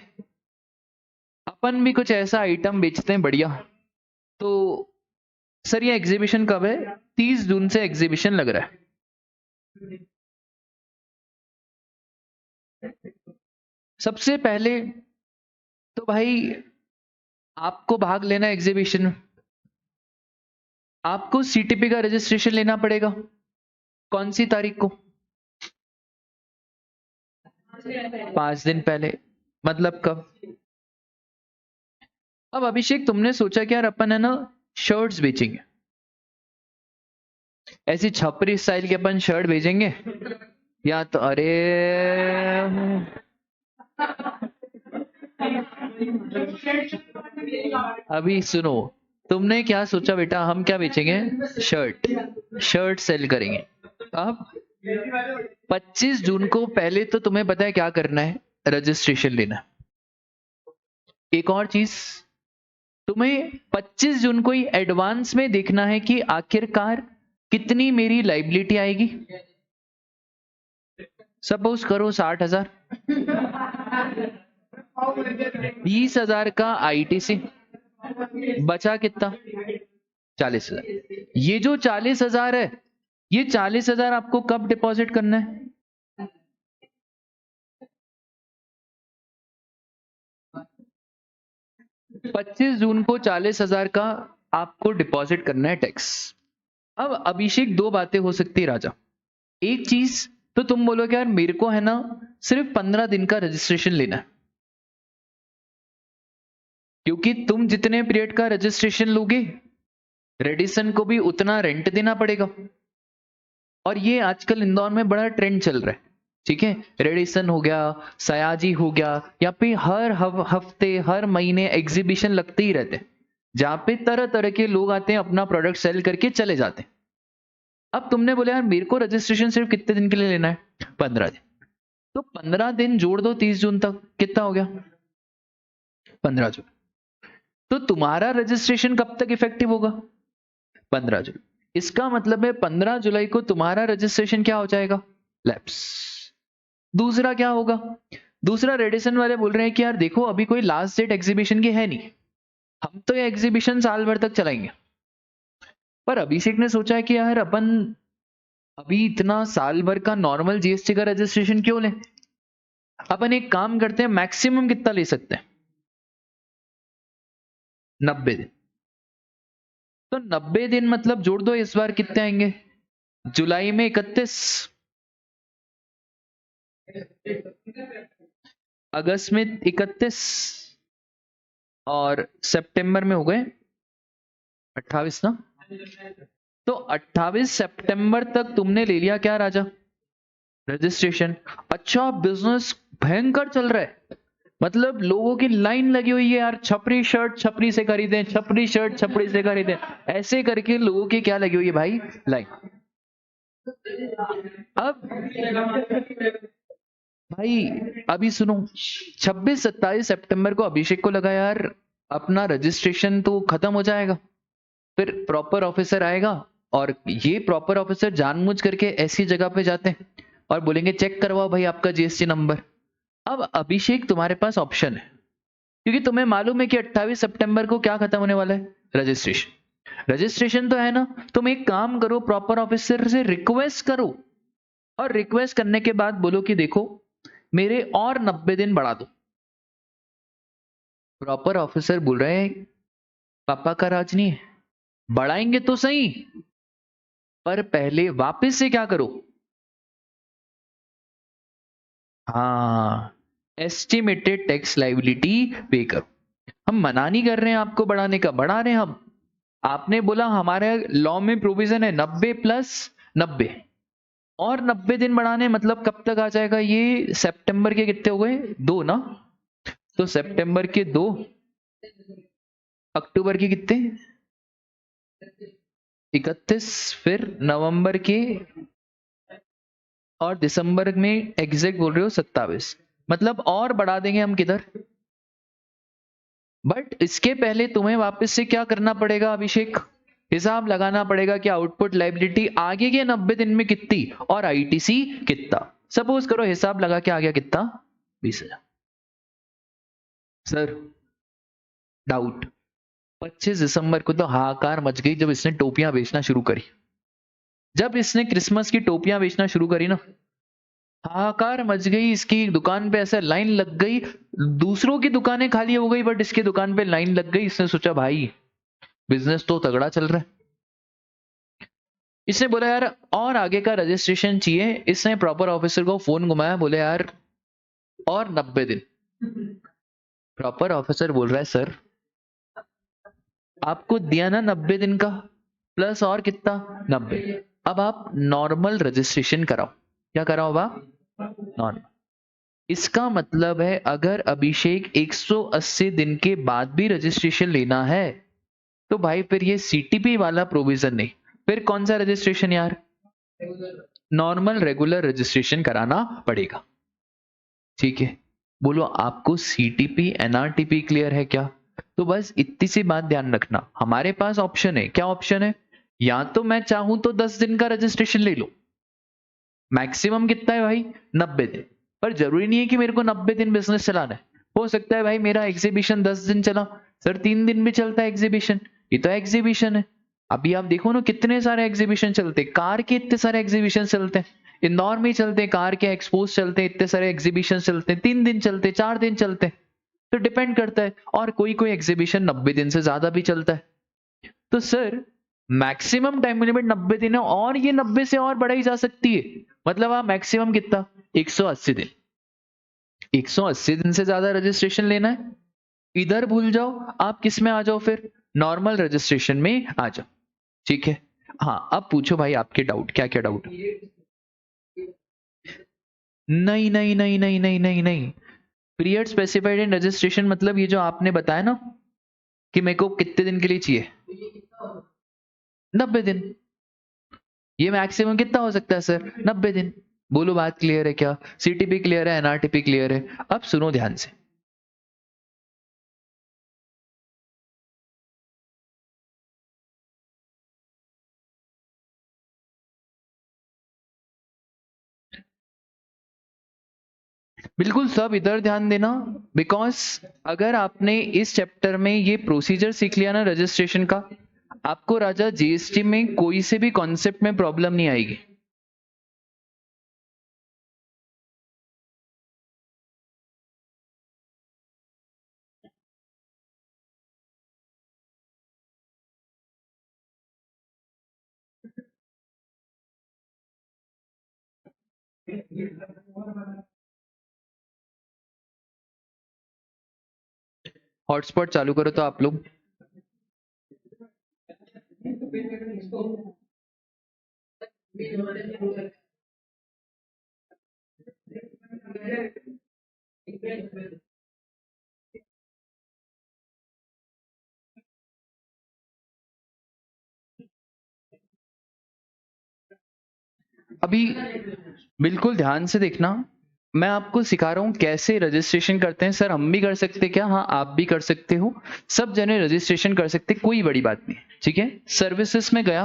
अपन भी कुछ ऐसा आइटम बेचते हैं बढ़िया। तो सर ये एग्जीबिशन कब है? 30 जून से एग्जीबिशन लग रहा है। सबसे पहले तो भाई आपको भाग लेना एग्जीबिशन में, आपको सीटीपी का रजिस्ट्रेशन लेना पड़ेगा। कौन सी तारीख को? 5 दिन पहले। मतलब कब? अब अभिषेक तुमने सोचा कि यार अपन है ना शर्ट्स बेचेंगे, ऐसी छपरी स्टाइल के अपन शर्ट भेजेंगे, या तो अरे अभी सुनो, तुमने क्या सोचा बेटा, हम क्या बेचेंगे? शर्ट। शर्ट सेल करेंगे। अब 25 जून को पहले तो तुम्हें पता है क्या करना है? रजिस्ट्रेशन लेना। एक और चीज, तुम्हें 25 जून को ही एडवांस में देखना है कि आखिरकार कितनी मेरी लाइबिलिटी आएगी। सपोज करो 60,000, 20,000 का आईटीसी, बचा कितना? 40,000। ये जो 40,000 है, ये 40,000 आपको कब डिपॉजिट करना है? 25 जून को 40,000 का आपको डिपॉजिट करना है टैक्स। अब अभिषेक दो बातें हो सकती है राजा। एक चीज तो तुम बोलो कि यार मेरे को है ना सिर्फ 15 दिन का रजिस्ट्रेशन लेना है, क्योंकि तुम जितने पीरियड का रजिस्ट्रेशन लोगे रेडिसन को भी उतना रेंट देना पड़ेगा। और ये आजकल इंदौर में बड़ा ट्रेंड चल रहा है, ठीक है। रेडिसन हो गया, सयाजी हो गया, यहाँ पे हर हफ्ते हर महीने एग्जीबिशन लगते ही रहते हैं, जहाँ पे तरह तरह के लोग आते हैं, अपना प्रोडक्ट सेल करके चले जाते हैं। अब तुमने बोला यार मेरे को रजिस्ट्रेशन सिर्फ कितने दिन के लिए लेना है? 15 दिन। तो 15 दिन जोड़ दो 30 जून तक, कितना हो गया? 15 जून। तो तुम्हारा रजिस्ट्रेशन कब तक इफेक्टिव होगा? 15 जुलाई। इसका मतलब है 15 जुलाई को तुम्हारा रजिस्ट्रेशन क्या हो जाएगा? लैप्स। दूसरा क्या होगा? दूसरा रेडिसन वाले बोल रहे हैं कि यार देखो अभी कोई लास्ट डेट एग्जीबिशन की है नहीं, हम तो ये एग्जीबिशन साल भर तक चलाएंगे। पर अभिषेक ने सोचा है कि यार अपन अभी इतना साल भर का नॉर्मल जीएसटी का रजिस्ट्रेशन क्यों लें, अपन एक काम करते हैं, मैक्सिमम कितना ले सकते हैं? 90 दिन। तो 90 दिन मतलब जोड़ दो इस बार कितने आएंगे? जुलाई में 31, अगस्त में 31, और सितंबर में हो गए 28 ना। तो 28 सितंबर तक तुमने ले लिया क्या राजा? रजिस्ट्रेशन। अच्छा, बिजनेस भयंकर चल रहा है, मतलब लोगों की लाइन लगी हुई है यार, छपरी शर्ट छपरी से खरीदें, छपरी शर्ट छपरी से खरीदें, ऐसे करके लोगों की क्या लगी हुई है भाई? लाइन। अब भाई अभी सुनो, 26-27 सितंबर को अभिषेक को लगा यार अपना रजिस्ट्रेशन तो खत्म हो जाएगा, फिर प्रॉपर ऑफिसर आएगा, और ये प्रॉपर ऑफिसर जानबूझ करके ऐसी जगह पे जाते हैं और बोलेंगे चेक करवाओ भाई आपका जीएसटी नंबर। अब अभिषेक तुम्हारे पास ऑप्शन है, क्योंकि तुम्हें मालूम है कि 28 सितंबर को क्या खत्म होने वाला है? रजिस्ट्रेशन। रजिस्ट्रेशन तो है ना, तुम एक काम करो, प्रॉपर ऑफिसर से रिक्वेस्ट करो, और रिक्वेस्ट करने के बाद बोलो कि देखो मेरे और 90 दिन बढ़ा दो। प्रॉपर ऑफिसर बोल रहे हैं पापा का राज नहीं है, बढ़ाएंगे तो सही, पर पहले वापस से क्या करो, हाँ, एस्टिमेटेड टैक्स लाइबिलिटी पे करो। हम मना नहीं कर रहे हैं आपको बढ़ाने का, बढ़ा रहे हैं हम। आपने बोला हमारे लॉ में प्रोविजन है 90 प्लस 90, और 90 दिन बढ़ाने, मतलब कब तक आ जाएगा ये, सितंबर के कितने हो गए, 2 ना, तो सितंबर के 2, अक्टूबर के कितने, 31, फिर नवंबर के, और दिसंबर में एग्जैक्ट बोल रहे हो 27, मतलब और बढ़ा देंगे हम किधर। बट इसके पहले तुम्हें वापस से क्या करना पड़ेगा अभिषेक, हिसाब लगाना पड़ेगा कि आउटपुट लाइबिलिटी आगे के 90 दिन में कितनी और आईटीसी कितना। सपोज करो हिसाब लगा के आ गया कितना, 20,000। सर डाउट, 25 दिसंबर को तो हाहाकार मच गई जब इसने टोपियां बेचना शुरू करी। जब इसने क्रिसमस की टोपियां बेचना शुरू करी ना, हाहाकार मच गई। इसकी दुकान पे ऐसा लाइन लग गई, दूसरों की दुकानें खाली हो गई बट इसकी दुकान पे लाइन लग गई। इसने सोचा भाई बिजनेस तो तगड़ा चल रहा है। इसने बोला यार और आगे का रजिस्ट्रेशन चाहिए। इसने प्रॉपर ऑफिसर को फोन घुमाया, बोले यार और 90 दिन। प्रॉपर ऑफिसर बोल रहा है सर आपको दिया ना 90 दिन का, प्लस और कितना 90, अब आप नॉर्मल रजिस्ट्रेशन कराओ। क्या कराओ आप, नॉर्मल। इसका मतलब है अगर अभिषेक 180 दिन के बाद भी रजिस्ट्रेशन लेना है तो भाई फिर ये सीटीपी वाला प्रोविजन नहीं, फिर कौन सा रजिस्ट्रेशन यार, नॉर्मल रेगुलर रजिस्ट्रेशन कराना पड़ेगा। ठीक है, बोलो आपको सीटीपी एनआरटीपी क्लियर है क्या। तो बस इतनी सी बात ध्यान रखना, हमारे पास ऑप्शन है, क्या ऑप्शन है, या तो मैं चाहूं तो 10 दिन का रजिस्ट्रेशन ले लो, मैक्सिमम कितना है भाई 90 दिन, पर जरूरी नहीं है कि मेरे को 90 दिन बिजनेस चलाना है। हो सकता है भाई मेरा एग्जीबिशन 10 दिन चला, सर 3 दिन भी चलता है एग्जीबिशन, ये तो एग्जीबिशन है। अभी आप देखो ना कितने सारे एग्जीबिशन चलते हैं, कार के इतने सारे एग्जीबिशन चलते हैं, इंदौर में ही चलते हैं कार के एक्सपोज चलते हैं, इतने सारे एग्जीबिशन चलते हैं, 3 दिन चलते हैं, 4 दिन चलते हैं, तो डिपेंड करता है। और कोई कोई एग्जीबिशन 90 दिन से ज्यादा भी चलता है। तो सर मैक्सिमम टाइम लिमिट 90 दिन है, और ये 90 से और बढ़ाई जा सकती है। मतलब आप मैक्सिमम कितना, 180 दिन, 180 दिन से ज्यादा रजिस्ट्रेशन लेना है, इधर भूल जाओ, आप किस में आ जाओ, फिर नॉर्मल रजिस्ट्रेशन में आ जाओ। ठीक है, हाँ अब पूछो भाई आपके डाउट, क्या क्या डाउट। नहीं नहीं नहीं नहीं नहीं नहीं नहीं, पीरियड स्पेसिफाइड इन रजिस्ट्रेशन मतलब ये जो आपने बताया ना कि मेरे को कितने दिन के लिए चाहिए, 90 दिन। ये मैक्सिमम कितना हो सकता है सर, 90 दिन। बोलो बात क्लियर है क्या, सीटीपी क्लियर है, एनआरटीपी क्लियर है। अब सुनो ध्यान से, बिल्कुल सब इधर ध्यान देना, बिकॉज अगर आपने इस चैप्टर में ये प्रोसीजर सीख लिया ना रजिस्ट्रेशन का, आपको राजा जीएसटी में कोई से भी कॉन्सेप्ट में प्रॉब्लम नहीं आएगी। हॉटस्पॉट चालू करो तो आप लोग। अभी बिल्कुल ध्यान से देखना, मैं आपको सिखा रहा हूं कैसे रजिस्ट्रेशन करते हैं। सर हम भी कर सकते हैं क्या, हाँ आप भी कर सकते हो, सब जने रजिस्ट्रेशन कर सकते, कोई बड़ी बात नहीं। ठीक है, सर्विसेज में गया,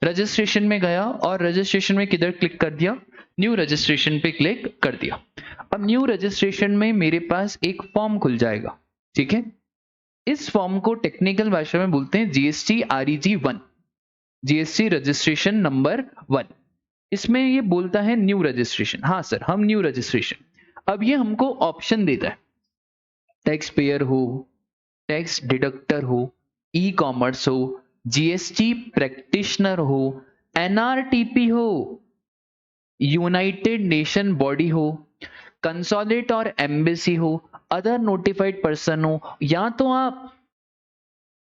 रजिस्ट्रेशन में गया, और रजिस्ट्रेशन में किधर क्लिक कर दिया, न्यू रजिस्ट्रेशन पे क्लिक कर दिया। अब न्यू रजिस्ट्रेशन में मेरे पास एक फॉर्म खुल जाएगा। ठीक है, इस फॉर्म को टेक्निकल भाषा में बोलते हैं GST REG 1, GST registration number 1। इसमें ये बोलता है न्यू रजिस्ट्रेशन, हाँ सर हम न्यू रजिस्ट्रेशन। अब ये हमको ऑप्शन देता है, टैक्स पेयर हो, टैक्स डिडक्टर हो, ई कॉमर्स हो, जीएसटी प्रैक्टिशनर हो, एनआरटीपी हो, यूनाइटेड नेशन बॉडी हो, कंसोलेट और एम्बेसी हो, अदर नोटिफाइड पर्सन हो, या तो आप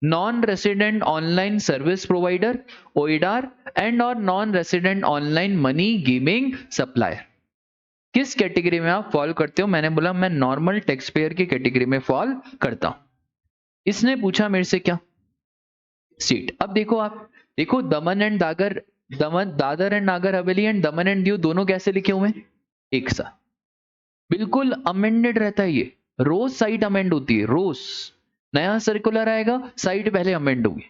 non resident online service provider OIDAR and और non resident online money gaming supplier, किस कैटेगरी में आप फॉल करते हो? मैंने बोला मैं नॉर्मल टैक्स पेयर की कैटेगरी में फॉल करता हूं। इसने पूछा मेरे से क्या? स्टेट। अब देखो, आप देखो दमन and Dadar and Nagar Haveli and Daman and Diu दोनों कैसे लिखे हुए हैं? एक साथ, बिल्कुल अमेंडेड रहता है ये, रोज साइट अमेंड होती है, रोज नया सर्कुलर आएगा, साइट पहले अमेंड होगी।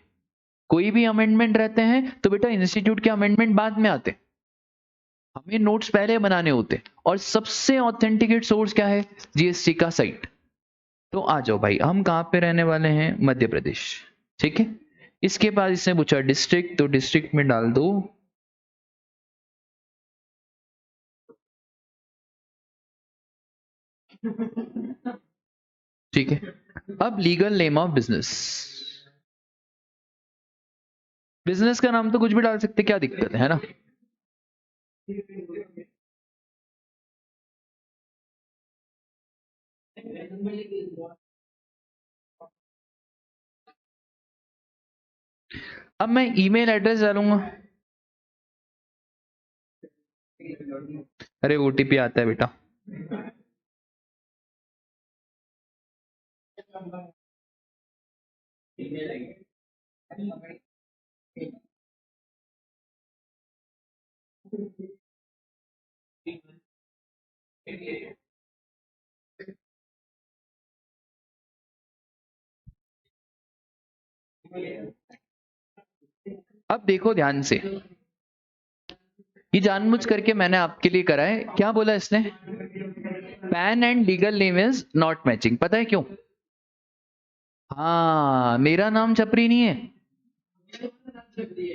कोई भी अमेंडमेंट रहते हैं तो बेटा इंस्टीट्यूट के अमेंडमेंट बाद में आते हैं, हमें नोट्स पहले बनाने होते। और सबसे ऑथेंटिकेट सोर्स क्या है? जीएसटी का साइट। तो आ जाओ भाई, हम कहां पे रहने वाले हैं? मध्य प्रदेश, ठीक है। इसके बाद इसने पूछा डिस्ट्रिक्ट, तो डिस्ट्रिक्ट में डाल दो ठीक है। अब legal name of business, business का नाम तो कुछ भी डाल सकते, क्या दिक्कत है ना? अब मैं ईमेल एड्रेस डालूंगा, अरे ओटीपी आता है बेटा। अब देखो ध्यान से, ये जानबूझ करके मैंने आपके लिए करा है। क्या बोला इसने? Pan and legal name is not matching. पता है क्यों? हाँ, मेरा नाम छपरी नहीं है।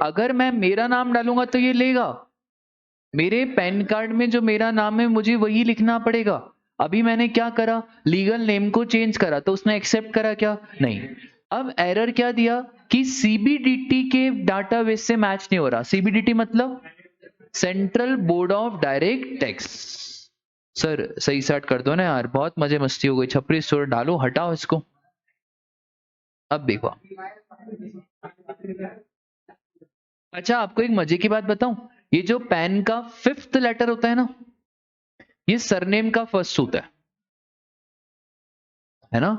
अगर मैं मेरा नाम डालूंगा तो ये लेगा, मेरे पैन कार्ड में जो मेरा नाम है मुझे वही लिखना पड़ेगा। अभी मैंने क्या करा? लीगल नेम को चेंज करा, तो उसने एक्सेप्ट करा क्या? नहीं। अब एरर क्या दिया कि सीबीडीटी के डाटाबेस से मैच नहीं हो रहा। सीबीडीटी मतलब central board of direct tax. Sir सही स्टार्ट कर दो ना यार, बहुत मजे मस्ती हो गई। छपरी स्टोर डालो, हटाओ इसको। अब देखो, अच्छा आपको एक मजे की बात बताऊं, ये जो पैन का 5th लेटर होता है ना, ये सरनेम का फर्स्ट होता है ना?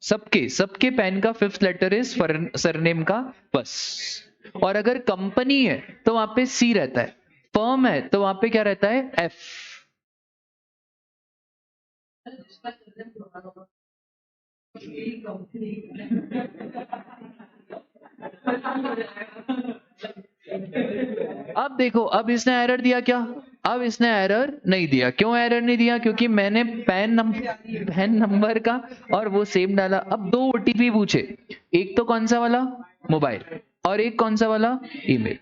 सबके सबके पैन का 5th लेटर इज सरनेम का फर्स्ट। और अगर कंपनी है तो वहां पे सी रहता है, फर्म है तो वहां पे क्या रहता है? एफ। अब देखो, अब इसने एरर दिया क्या? अब इसने एरर नहीं दिया। क्यों एरर नहीं दिया? क्योंकि मैंने पैन नंबर का और वो सेम डाला। अब दो ओटीपी पूछे, एक तो कौन सा वाला? मोबाइल, और एक कौन सा वाला? ईमेल।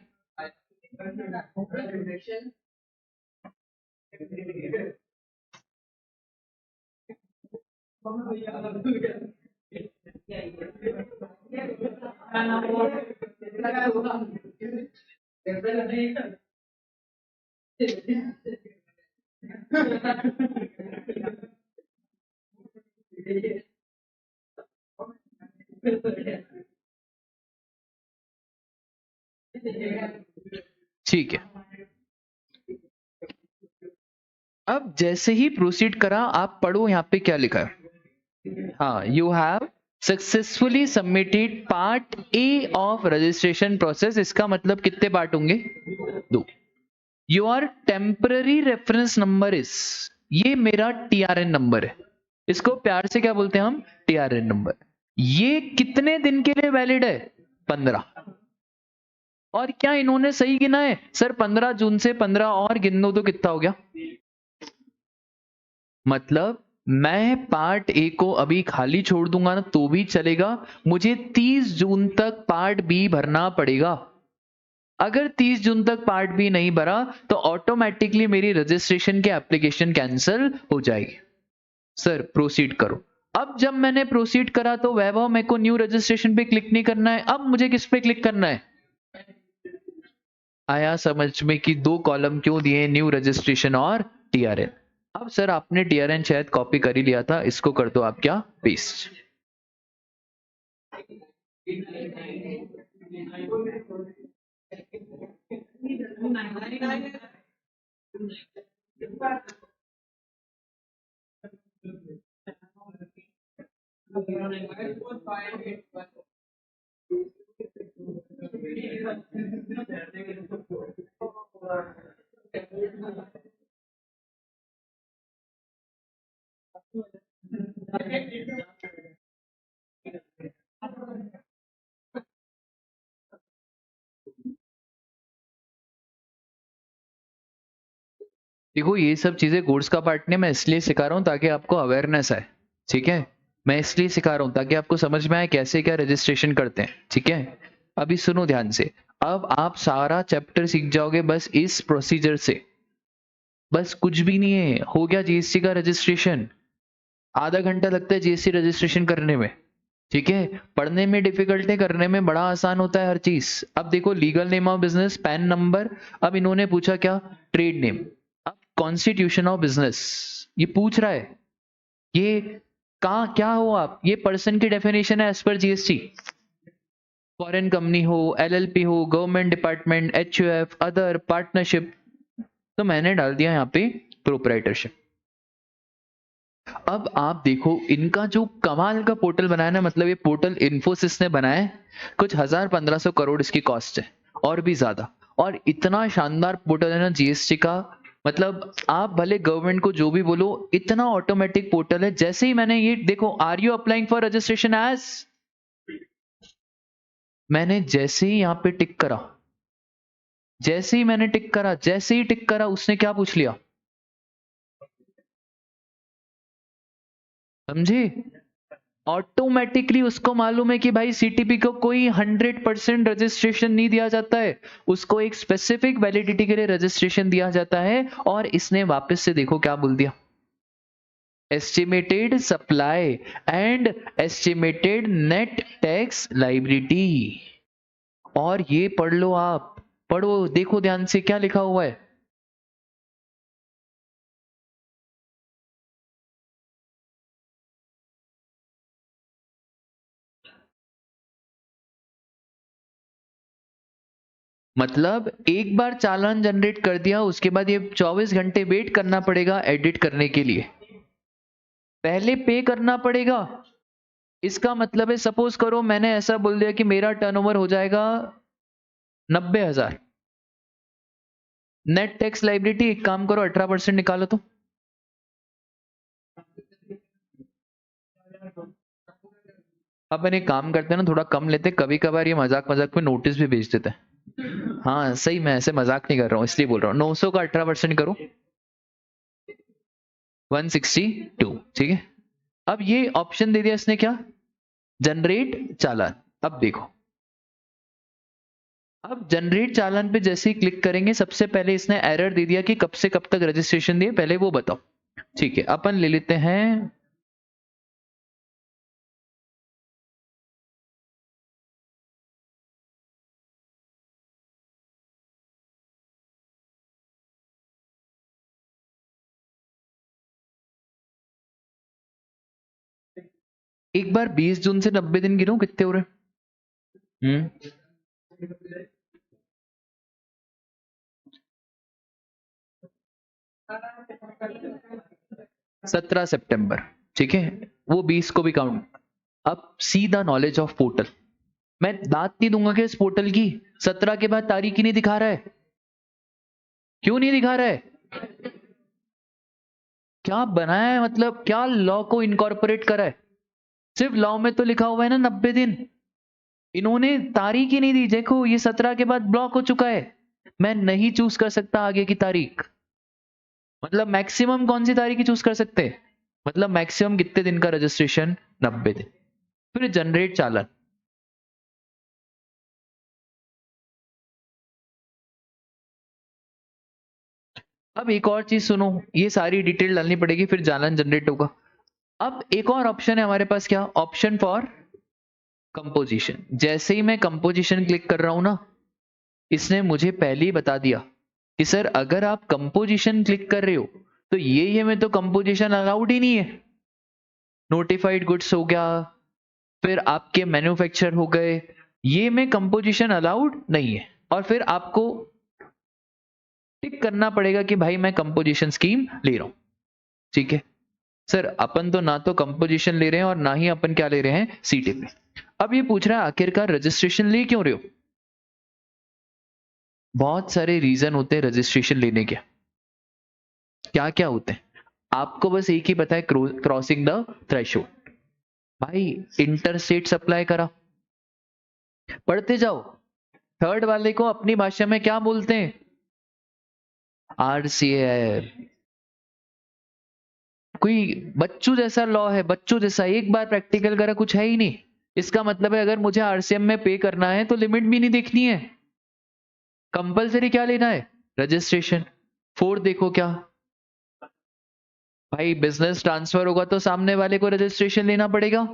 ठीक है। अब जैसे ही प्रोसीड करा, आप पढ़ो यहाँ पे क्या लिखा है। हाँ, you have successfully submitted part A of registration process. इसका मतलब कितने पार्ट होंगे? 2। Your temporary reference number is, ये मेरा टीआरएन नंबर है, इसको प्यार से क्या बोलते हैं हम? TRN number. ये कितने दिन के लिए वैलिड है? 15। और क्या इन्होंने सही गिना है? सर 15 जून से 15 और गिन दो तो कितना हो गया? मतलब मैं पार्ट ए को अभी खाली छोड़ दूंगा ना तो भी चलेगा, मुझे 30 जून तक पार्ट बी भरना पड़ेगा। अगर 30 जून तक पार्ट बी नहीं भरा तो ऑटोमेटिकली मेरी रजिस्ट्रेशन की एप्लीकेशन कैंसिल हो जाएगी। सर प्रोसीड करो। अब जब मैंने प्रोसीड करा तो वैभव मेरे को न्यू रजिस्ट्रेशन पे क्लिक नहीं करना है, अब मुझे किस पे क्लिक करना है? आया समझ में कि दो कॉलम क्यों दिए, न्यू रजिस्ट्रेशन और टीआरएन। अब सर आपने टीआरएन शायद कॉपी कर ही लिया था, इसको कर दो आप क्या, पेस्ट। देखो ये सब चीजें कोर्स का पार्ट नहीं, मैं इसलिए सिखा रहा हूँ ताकि आपको अवेयरनेस आए, ठीक है। मैं इसलिए सिखा रहा हूँ ताकि आपको समझ में आए कैसे क्या रजिस्ट्रेशन करते हैं, ठीक है। अभी सुनो ध्यान से, अब आप सारा चैप्टर सीख जाओगे बस इस प्रोसीजर से, बस कुछ भी नहीं है, हो गया जीएसटी का रजिस्ट्रेशन। आधा घंटा लगता है जीएसटी रजिस्ट्रेशन करने में, ठीक है। पढ़ने में डिफिकल्ट है, करने में बड़ा आसान होता है हर चीज। अब देखो legal name of business, pan number, अब इन्होंने पूछा क्या, ट्रेड नेम। अब कॉन्स्टिट्यूशन ऑफ बिजनेस ये पूछ रहा है, ये कहाँ क्या हो आप, ये पर्सन की डेफिनेशन है as per GST. Foreign company हो, एलएलपी हो, government department, HUF, other partnership, तो मैंने डाल दिया यहाँ पे प्रोप्राइटरशिप। अब आप देखो इनका जो कमाल का पोर्टल बनाया ना, मतलब ये पोर्टल इन्फोसिस ने बनाया है, कुछ 1000-1500 करोड़ इसकी कॉस्ट है और भी ज्यादा, और इतना शानदार पोर्टल है ना जीएसटी का, मतलब आप भले गवर्नमेंट को जो भी बोलो, इतना ऑटोमेटिक पोर्टल है। जैसे ही मैंने ये देखो, are you applying for registration as, मैंने जैसे ही यहाँ पे टिक करा, जैसे ही मैंने टिक करा, जैसे ही टिक करा, उसने क्या पूछ लिया, समझे। ऑटोमेटिकली उसको मालूम है कि भाई सीटीपी को कोई 100% रजिस्ट्रेशन नहीं दिया जाता है, उसको एक स्पेसिफिक वैलिडिटी के लिए रजिस्ट्रेशन दिया जाता है। और इसने वापस से देखो क्या बोल दिया, estimated supply and estimated net tax liability. और ये पढ़ लो, आप पढ़ो, देखो ध्यान से क्या लिखा हुआ है। मतलब एक बार चालान जनरेट कर दिया, उसके बाद ये 24 घंटे वेट करना पड़ेगा एडिट करने के लिए, पहले पे करना पड़ेगा। इसका मतलब है सपोज करो मैंने ऐसा बोल दिया कि मेरा टर्नओवर हो जाएगा 90,000, नेट टैक्स लाइबिलिटी एक काम करो 18% निकालो तो, अपन एक काम करते हैं ना, थोड़ा कम लेते, कभी कभार ये मजाक मजाक में नोटिस भी भेज देते हैं। हाँ सही, मैं ऐसे मजाक नहीं कर रहा हूँ, इसलिए बोल रहा हूँ। 900 का 18% करो, 162, ठीक है। अब ये ऑप्शन दे दिया इसने क्या, जनरेट चालान। अब देखो, अब जनरेट चालान पे जैसे ही क्लिक करेंगे, सबसे पहले इसने एरर दे दिया कि कब से कब तक रजिस्ट्रेशन दिए, पहले वो बताओ, ठीक है। अपन ले लेते हैं, एक बार 20 जून से 90 दिन गिनो कितने हो रहे हैं? 17 सितंबर, ठीक है, वो 20 को भी काउंट। अब सीधा नॉलेज ऑफ पोर्टल, मैं दाद नहीं दूंगा कि इस पोर्टल की 17 के बाद तारीख ही नहीं दिखा रहा है, क्यों नहीं दिखा रहा है, क्या बनाया है, मतलब क्या लॉ को इनकॉर्पोरेट करा है। सिर्फ लॉ में तो लिखा हुआ है ना 90 दिन, इन्होंने तारीख ही नहीं दी। देखो ये 17 के बाद ब्लॉक हो चुका है, मैं नहीं चूज कर सकता आगे की तारीख। मतलब मैक्सिमम कौन सी तारीख की चूज कर सकते हैं, मतलब मैक्सिमम कितने दिन का रजिस्ट्रेशन, 90 दिन। फिर जनरेट चालान, अब एक और चीज सुनो, ये सारी डिटेल डालनी पड़ेगी फिर चालान जनरेट होगा। अब एक और ऑप्शन है हमारे पास, क्या? Option for composition. जैसे ही मैं कंपोजिशन क्लिक कर रहा हूं ना, इसने मुझे पहले ही बता दिया कि सर अगर आप कंपोजिशन क्लिक कर रहे हो तो ये में तो कंपोजिशन अलाउड ही नहीं है। नोटिफाइड गुड्स हो गया, फिर आपके मैन्युफैक्चर हो गए, ये में कंपोजिशन अलाउड नहीं है। और फिर आपको टिक करना पड़ेगा कि भाई मैं कंपोजिशन स्कीम ले रहा हूं। ठीक है सर, अपन तो ना तो कंपोजिशन ले रहे हैं और ना ही अपन क्या ले रहे हैं, सीटीपी। अब ये पूछ रहा है आखिरकार रजिस्ट्रेशन ले क्यों रहे हो? बहुत सारे रीजन होते हैं रजिस्ट्रेशन लेने के। क्या क्या होते हैं आपको बस एक ही पता है, क्रॉसिंग द थ्रेशोल्ड। भाई इंटरस्टेट सप्लाई करा, पढ़ते जाओ। थर्ड वाले को अपनी भाषा में क्या बोलते हैं? आरसीए। कोई बच्चों जैसा लॉ है, बच्चों जैसा, एक बार प्रैक्टिकल करा कुछ है ही नहीं। इसका मतलब है अगर मुझे आरसीएम में पे करना है तो लिमिट भी नहीं देखनी है, कंपलसरी क्या लेना है, रजिस्ट्रेशन। फोर्थ देखो क्या, भाई बिजनेस ट्रांसफर होगा तो सामने वाले को रजिस्ट्रेशन लेना पड़ेगा।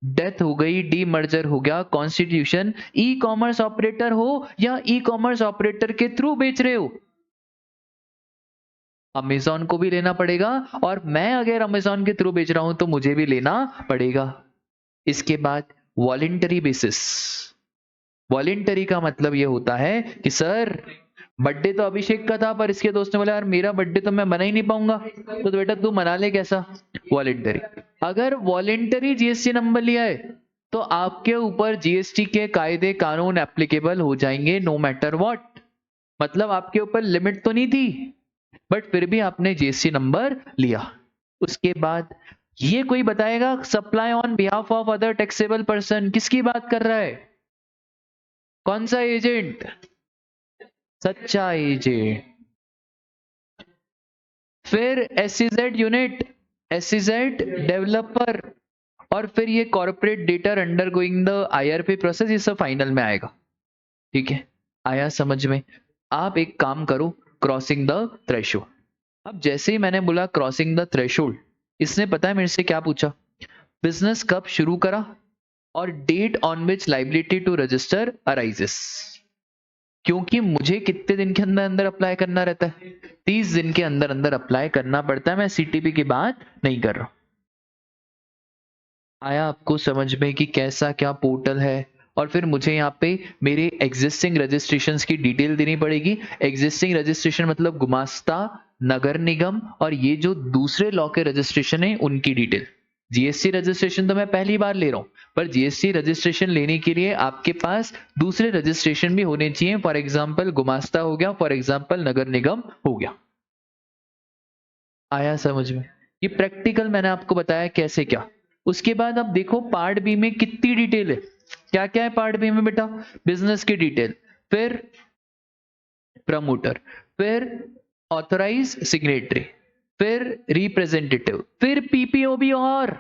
डेथ हो गई, डी मर्जर हो गया, कॉन्स्टिट्यूशन, ई कॉमर्स ऑपरेटर हो या ई कॉमर्स ऑपरेटर के थ्रू बेच रहे हो, अमेजॉन को भी लेना पड़ेगा। और मैं अगर अमेजॉन के थ्रू बेच रहा हूं तो मुझे भी लेना पड़ेगा। इसके बाद वॉलेंटरी बेसिस। वॉलेंटरी का मतलब ये होता है कि सर बर्थडे तो अभिषेक का था पर इसके दोस्त ने बोला यार मेरा बर्थडे तो मैं मना ही नहीं पाऊंगा, तो बेटा तू मना ले, कैसा? वॉलेंटरी। अगर वॉलेंटरी जीएसटी नंबर लिया है तो आपके ऊपर जीएसटी के कायदे कानून एप्लीकेबल हो जाएंगे नो मैटर व्हाट। मतलब आपके ऊपर लिमिट तो नहीं थी बट फिर भी आपने जीएसटी नंबर लिया। उसके बाद ये कोई बताएगा supply on behalf of other taxable person, किसकी बात कर रहा है? कौन सा एजेंट? सच्चा एजेंट। फिर एसईजेड यूनिट, एसईजेड डेवलपर, और फिर ये corporate debtor under going the IRP process, ये सब फाइनल में आएगा। ठीक है, आया समझ में? आप एक काम करो, क्रॉसिंग द थ्रेशोल्ड। अब जैसे ही मैंने बोला क्रॉसिंग द थ्रेशोल्ड, इसने पता है मेरे से क्या पूछा? बिजनेस कब शुरू करा और date on which liability to register arises. क्योंकि मुझे कितने दिन के अंदर अंदर अप्लाई करना रहता है? 30 दिन के अंदर अंदर अप्लाई करना पड़ता है। मैं सीटीपी की बात नहीं कर रहा। आया आपको समझ में कि कैसा क्या पोर्टल है? और फिर मुझे यहाँ पे मेरे एग्जिस्टिंग रजिस्ट्रेशंस की डिटेल देनी पड़ेगी। एग्जिस्टिंग रजिस्ट्रेशन मतलब गुमास्ता, नगर निगम, और ये जो दूसरे लॉ के रजिस्ट्रेशन है उनकी डिटेल। जीएसटी रजिस्ट्रेशन तो मैं पहली बार ले रहा हूँ, पर जीएसटी रजिस्ट्रेशन लेने के लिए आपके पास दूसरे रजिस्ट्रेशन भी होने चाहिए। फॉर एग्जाम्पल गुमास्ता हो गया, फॉर एग्जाम्पल नगर निगम हो गया। आया समझ में? ये प्रैक्टिकल मैंने आपको बताया कैसे क्या। उसके बाद अब देखो पार्ट बी में कितनी डिटेल है। क्या क्या है पार्ट बी में बेटा? बिजनेस की डिटेल, फिर प्रमोटर, फिर ऑथराइज सिग्नेटरी, फिर रिप्रेजेंटेटिव, फिर पीपीओबी, और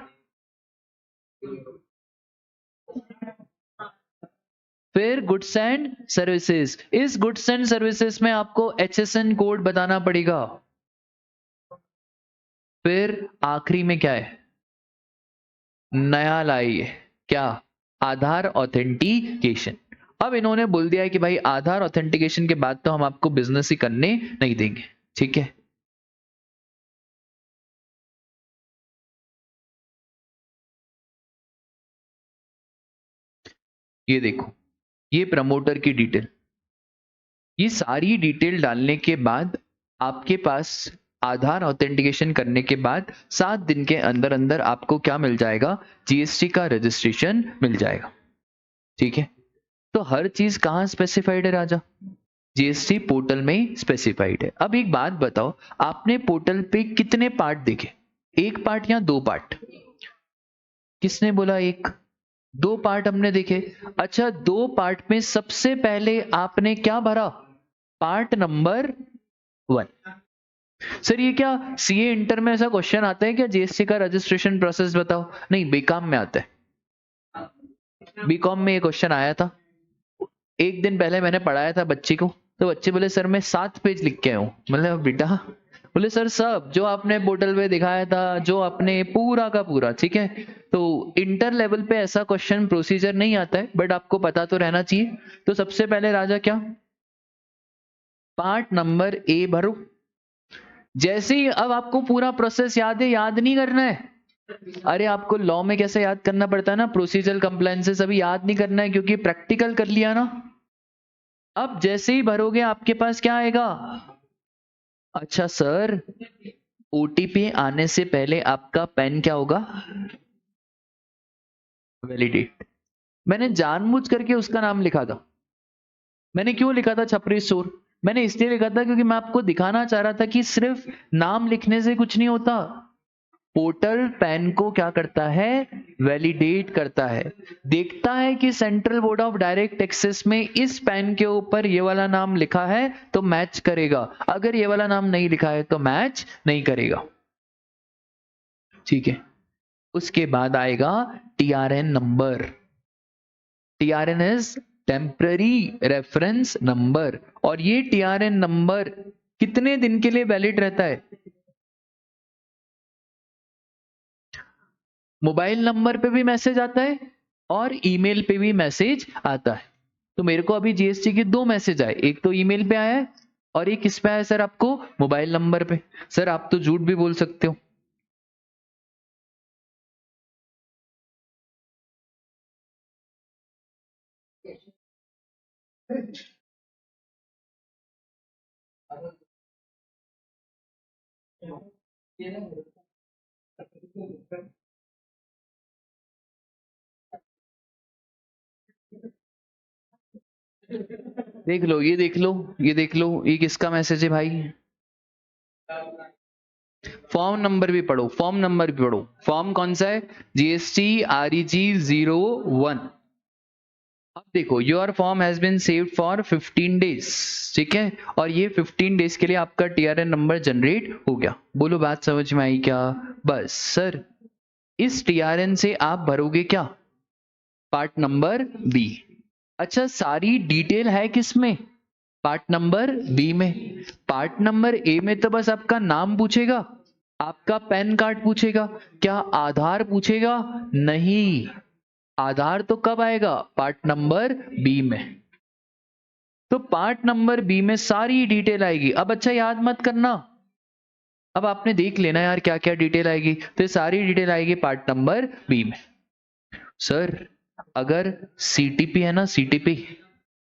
फिर गुड्स एंड सर्विसेज। इस गुड्स एंड सर्विसेज में आपको एचएसएन कोड बताना पड़ेगा। फिर आखिरी में क्या है? नया लाइए, क्या? आधार ऑथेंटिकेशन। अब इन्होंने बोल दिया है कि भाई आधार ऑथेंटिकेशन के बाद तो हम आपको बिजनेस ही करने नहीं देंगे। ठीक है, ये देखो, ये प्रमोटर की डिटेल। ये सारी डिटेल डालने के बाद आपके पास आधार ऑथेंटिकेशन करने के बाद 7 दिन के अंदर अंदर आपको क्या मिल जाएगा? जीएसटी का रजिस्ट्रेशन मिल जाएगा। ठीक है, तो हर चीज कहाँ स्पेसिफाइड है राजा? जीएसटी पोर्टल में स्पेसिफाइड है। अब एक बात बताओ, आपने पोर्टल पे कितने पार्ट देखे? एक पार्ट या 2 पार्ट? किसने बोला एक? 2 पार्ट हमने देखे। अच्छा, 2 पार्ट में सबसे पहले आपने क्या भरा? Part number 1। सर ये क्या सीए इंटर में ऐसा क्वेश्चन आता है क्या, जीएसटी का रजिस्ट्रेशन प्रोसेस बताओ? नहीं, बीकॉम में आता है। बीकॉम में ये क्वेश्चन आया था, एक दिन पहले मैंने पढ़ाया था बच्ची को, तो बच्चे बोले सर मैं 7 पेज लिख के आया हूं। मतलब बेटा बोले सर सब जो आपने पोर्टल पे दिखाया था, जो आपने पूरा का पूरा, ठीक है। तो इंटर लेवल पे ऐसा क्वेश्चन प्रोसीजर नहीं आता है, बट आपको पता तो रहना चाहिए। तो सबसे पहले राजा क्या, पार्ट नंबर ए भरो। जैसे ही, अब आपको पूरा प्रोसेस याद है, याद नहीं करना है। अरे आपको लॉ में कैसे याद करना पड़ता है ना, प्रोसीजरल कंप्लायंसेस, अभी याद नहीं करना है क्योंकि प्रैक्टिकल कर लिया ना। अब जैसे ही भरोगे आपके पास क्या आएगा, अच्छा सर ओटीपी आने से पहले आपका पेन क्या होगा, वैलिडेट। मैंने जानबूझ करके उसका नाम लिखा था। मैंने क्यों लिखा था छपरी स्टोर, मैंने इसलिए लिखा था क्योंकि मैं आपको दिखाना चाह रहा था कि सिर्फ नाम लिखने से कुछ नहीं होता। पोर्टल पेन को क्या करता है, वैलिडेट करता है, देखता है कि central board of direct taxes में इस पेन के ऊपर ये वाला नाम लिखा है तो मैच करेगा, अगर ये वाला नाम नहीं लिखा है तो मैच नहीं करेगा, ठीक है। उसके बाद आएगा TRN number. TRN is temporary reference number, और ये टीआरएन नंबर कितने दिन के लिए वैलिड रहता है, मोबाइल नंबर पे भी मैसेज आता है और ईमेल पे भी मैसेज आता है। तो मेरे को अभी जीएसटी के 2 मैसेज आए, एक तो ईमेल पे आया है और एक किस पे आया सर, आपको मोबाइल नंबर पे। सर आप तो झूठ भी बोल सकते हो। देख लो, ये देख लो, ये देख लो, ये किसका मैसेज है भाई, फॉर्म नंबर भी पढ़ो, फॉर्म नंबर भी पढ़ो। फॉर्म कौन सा है, जीएसटी REG 01। अब देखो, your form has been saved for 15 days, ठीक है, और ये 15 डेज के लिए आपका टीआरएन नंबर जनरेट हो गया। बोलो बात समझ में आई क्या, बस सर इस टीआरएन से आप भरोगे क्या, पार्ट नंबर बी। अच्छा सारी डिटेल है किसमें, पार्ट नंबर बी में। पार्ट नंबर ए में तो बस आपका नाम पूछेगा, आपका पैन कार्ड पूछेगा, क्या आधार पूछेगा, नहीं। आधार तो कब आएगा, पार्ट नंबर बी में। तो पार्ट नंबर बी में सारी डिटेल आएगी। अब अच्छा याद मत करना, अब आपने देख लेना यार क्या क्या डिटेल आएगी, तो ये सारी डिटेल आएगी पार्ट नंबर बी में। सर अगर सीटीपी है ना, सीटीपी,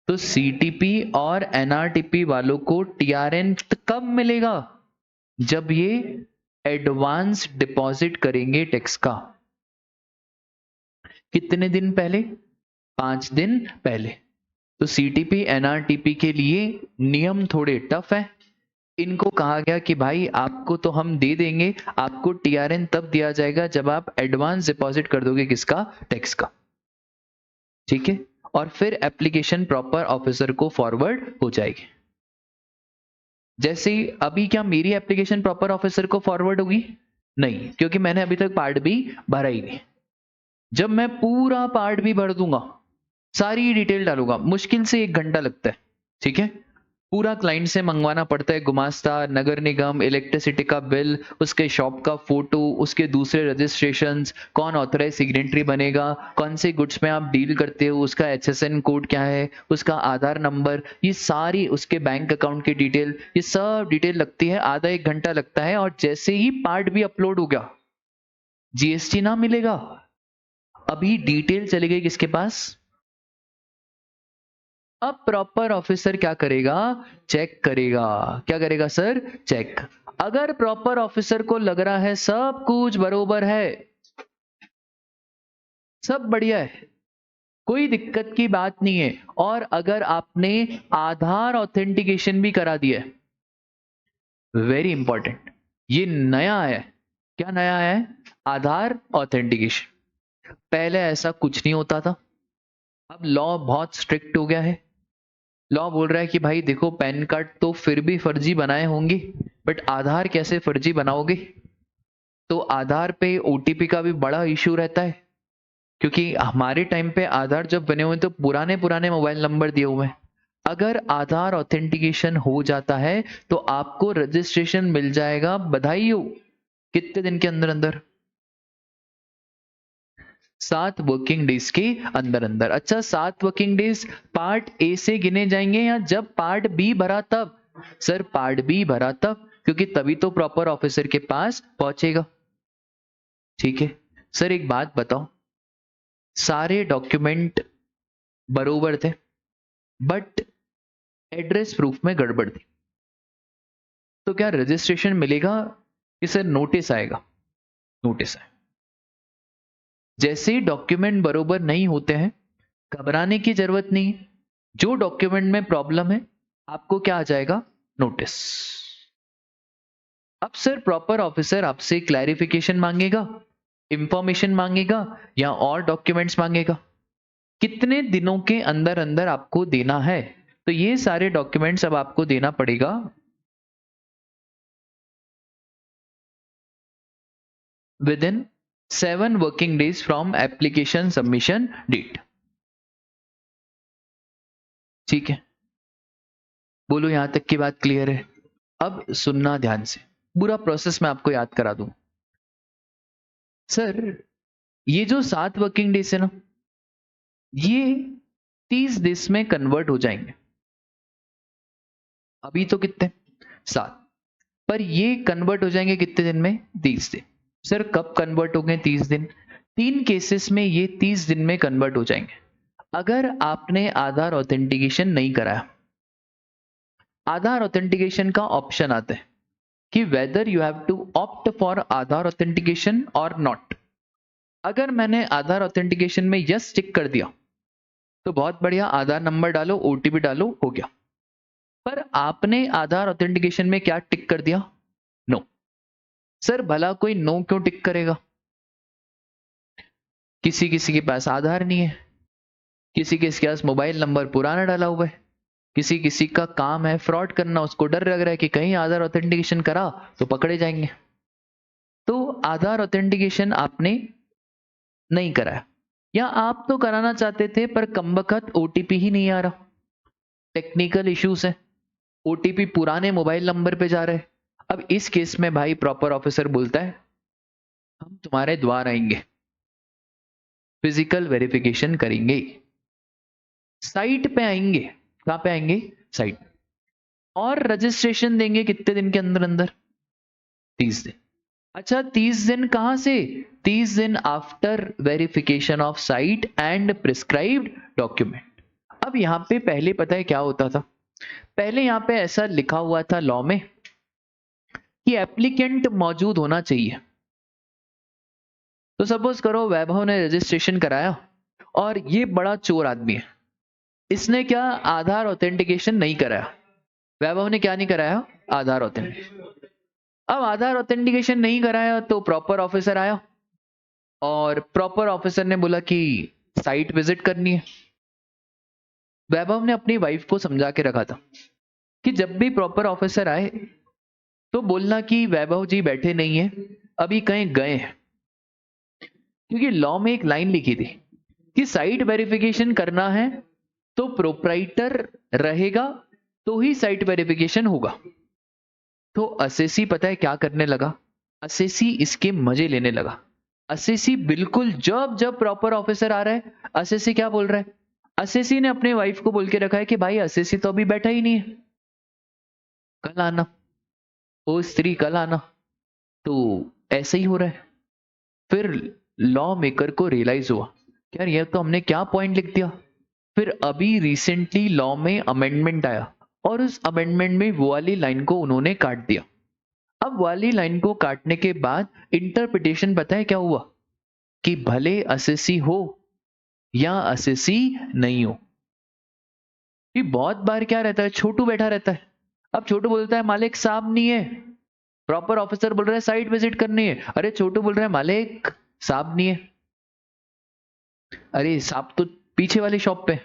तो सीटीपी और एनआरटीपी वालों को टीआरएन कब मिलेगा, जब ये एडवांस डिपॉजिट करेंगे टैक्स का। कितने दिन पहले, 5 दिन पहले। तो सीटीपी एनआरटीपी के लिए नियम थोड़े टफ है। इनको कहा गया कि भाई आपको तो हम दे देंगे, आपको टीआरएन तब दिया जाएगा जब आप एडवांस डिपॉजिट कर दोगे किसका, टैक्स का, ठीक है। और फिर एप्लीकेशन प्रॉपर ऑफिसर को फॉरवर्ड हो जाएगी। जैसे ही अभी क्या मेरी एप्लीकेशन प्रॉपर ऑफिसर को फॉरवर्ड होगी, नहीं, क्योंकि मैंने अभी तक पार्ट भी भरा ही नहीं। जब मैं पूरा पार्ट भी भर दूंगा, सारी डिटेल डालूंगा, मुश्किल से 1 घंटा लगता है, ठीक है। पूरा क्लाइंट से मंगवाना पड़ता है, गुमास्ता, नगर निगम, इलेक्ट्रिसिटी का बिल, उसके शॉप का फोटो, उसके दूसरे रजिस्ट्रेशंस, कौन ऑथराइज सिग्नेटरी बनेगा, कौन से गुड्स में आप डील करते हो, उसका HSN कोड क्या है, उसका आधार नंबर, ये सारी, उसके बैंक अकाउंट की डिटेल, ये सब डिटेल लगती है, आधा 1 घंटा लगता है। और जैसे ही पार्ट भी अपलोड हो गया, जीएसटी ना मिलेगा, अभी डिटेल चली गई किसके पास। अब प्रॉपर ऑफिसर क्या करेगा, चेक करेगा, क्या करेगा सर, चेक। अगर प्रॉपर ऑफिसर को लग रहा है सब कुछ बरोबर है, सब बढ़िया है, कोई दिक्कत की बात नहीं है, और अगर आपने आधार ऑथेंटिकेशन भी करा दिया है, वेरी इंपॉर्टेंट, ये नया है, क्या नया है, आधार ऑथेंटिकेशन। पहले ऐसा कुछ नहीं होता था, अब लॉ बहुत स्ट्रिक्ट हो गया है। लॉ बोल रहा है कि भाई देखो, पैन कार्ड तो फिर भी फर्जी बनाए होंगे, बट आधार कैसे फर्जी बनाओगे। तो आधार पे ओटीपी का भी बड़ा इशू रहता है, क्योंकि हमारे टाइम पे आधार जब बने हुए तो पुराने पुराने मोबाइल नंबर दिए हुए हैं। अगर आधार ऑथेंटिकेशन हो जाता है तो आपको रजिस्ट्रेशन मिल जाएगा, बधाई हो। कितने दिन के अंदर अंदर? 7 वर्किंग डेज के अंदर अंदर। अच्छा, 7 वर्किंग डेज पार्ट ए से गिने जाएंगे या जब पार्ट बी भरा तब? सर पार्ट बी भरा तब, क्योंकि तभी तो प्रॉपर ऑफिसर के पास पहुंचेगा। ठीक है सर, एक बात बताओ, सारे डॉक्यूमेंट बरोबर थे बट एड्रेस प्रूफ में गड़बड़ थी, तो क्या रजिस्ट्रेशन मिलेगा कि सर नोटिस आएगा? नोटिस आएगा। जैसे ही डॉक्यूमेंट बरोबर नहीं होते हैं, घबराने की जरूरत नहीं है। जो डॉक्यूमेंट में प्रॉब्लम है आपको क्या आ जाएगा? नोटिस। अब सर प्रॉपर ऑफिसर आपसे क्लैरिफिकेशन मांगेगा, इंफॉर्मेशन मांगेगा या और डॉक्यूमेंट्स मांगेगा? कितने दिनों के अंदर अंदर आपको देना है? तो ये सारे डॉक्यूमेंट्स अब आपको देना पड़ेगा within 7 working days from application submission date. ठीक है, बोलो यहां तक की बात क्लियर है? अब सुनना ध्यान से, पूरा प्रोसेस मैं आपको याद करा दूं। सर ये जो 7 वर्किंग डेज है ना, ये 30 डेज में कन्वर्ट हो जाएंगे। अभी तो कितने? 7, पर ये कन्वर्ट हो जाएंगे कितने दिन में? 30 दिन। सर कब कन्वर्ट होंगे 30 दिन? 3 केसेस में ये 30 दिन में कन्वर्ट हो जाएंगे। अगर आपने आधार ऑथेंटिकेशन नहीं कराया, आधार ऑथेंटिकेशन का ऑप्शन आता है कि whether you have to opt for Aadhaar authentication और नॉट। अगर मैंने आधार ऑथेंटिकेशन में यस टिक कर दिया तो बहुत बढ़िया, आधार नंबर डालो, ओटीपी डालो, हो गया। पर आपने आधार ऑथेंटिकेशन में क्या टिक कर दिया? नो। सर भला कोई नो क्यों टिक करेगा? किसी किसी के पास आधार नहीं है, किसी किसी के पास मोबाइल नंबर पुराना डाला हुआ है, किसी किसी का काम है फ्रॉड करना, उसको डर लग रहा है कि कहीं आधार ऑथेंटिकेशन करा तो पकड़े जाएंगे। तो आधार ऑथेंटिकेशन आपने नहीं कराया, या आप तो कराना चाहते थे पर कमबख्त ओटीपी ही नहीं आ रहा, टेक्निकल इश्यूज है, ओटीपी पुराने मोबाइल नंबर पे जा रहे हैं। अब इस केस में भाई प्रॉपर ऑफिसर बोलता है हम तुम्हारे द्वार आएंगे, फिजिकल वेरिफिकेशन करेंगे, साइट पे आएंगे। कहां पे आएंगे? साइट। और रजिस्ट्रेशन देंगे कितने दिन के अंदर अंदर? 30 दिन। अच्छा 30 दिन कहां से? 30 दिन after verification of site and prescribed document. अब यहां पे पहले पता है क्या होता था? पहले यहां पे ऐसा लिखा हुआ था लॉ में कि एप्लीकेंट मौजूद होना चाहिए। तो सपोज करो वैभव ने रजिस्ट्रेशन कराया और ये बड़ा चोर आदमी है, इसने क्या आधार ऑथेंटिकेशन नहीं कराया। वैभव ने क्या नहीं कराया? आधार ऑथेंटिकेशन। अब आधार ऑथेंटिकेशन नहीं कराया तो प्रॉपर ऑफिसर आया और प्रॉपर ऑफिसर ने बोला कि साइट विजिट करनी है। वैभव ने अपनी वाइफ को समझा के रखा था कि जब भी प्रॉपर ऑफिसर आए तो बोलना कि वैभव जी बैठे नहीं है, अभी कहीं गए हैं। क्योंकि लॉ में एक लाइन लिखी थी कि साइट वेरिफिकेशन करना है तो प्रोप्राइटर रहेगा तो ही साइट वेरिफिकेशन होगा। तो असेसी पता है क्या करने लगा? असेसी इसके मजे लेने लगा। असेसी बिल्कुल जब जब प्रॉपर ऑफिसर आ रहा है, असेसी क्या बोल रहा है? असेसी ने अपने वाइफ को बोल के रखा है कि भाई असेसी तो अभी बैठा ही नहीं है, कल आना, ओ स्त्री कल आना। तो ऐसे ही हो रहा है। फिर लॉ मेकर को रियलाइज हुआ कि यार ये तो हमने क्या पॉइंट लिख दिया। फिर अभी रिसेंटली लॉ में अमेंडमेंट आया और उस अमेंडमेंट में वो वाली लाइन को उन्होंने काट दिया। अब वाली लाइन को काटने के बाद इंटरप्रिटेशन पता है क्या हुआ? कि भले असेसी हो या असेसी नहीं हो। कि बहुत बार क्या रहता है, छोटू बैठा रहता है, अब छोटू बोलता है मालिक साहब नहीं है, प्रॉपर ऑफिसर बोल रहा है साइट विजिट करनी है, अरे छोटू बोल रहा है मालिक साहब नहीं है, अरे साहब तो पीछे वाली शॉप पे,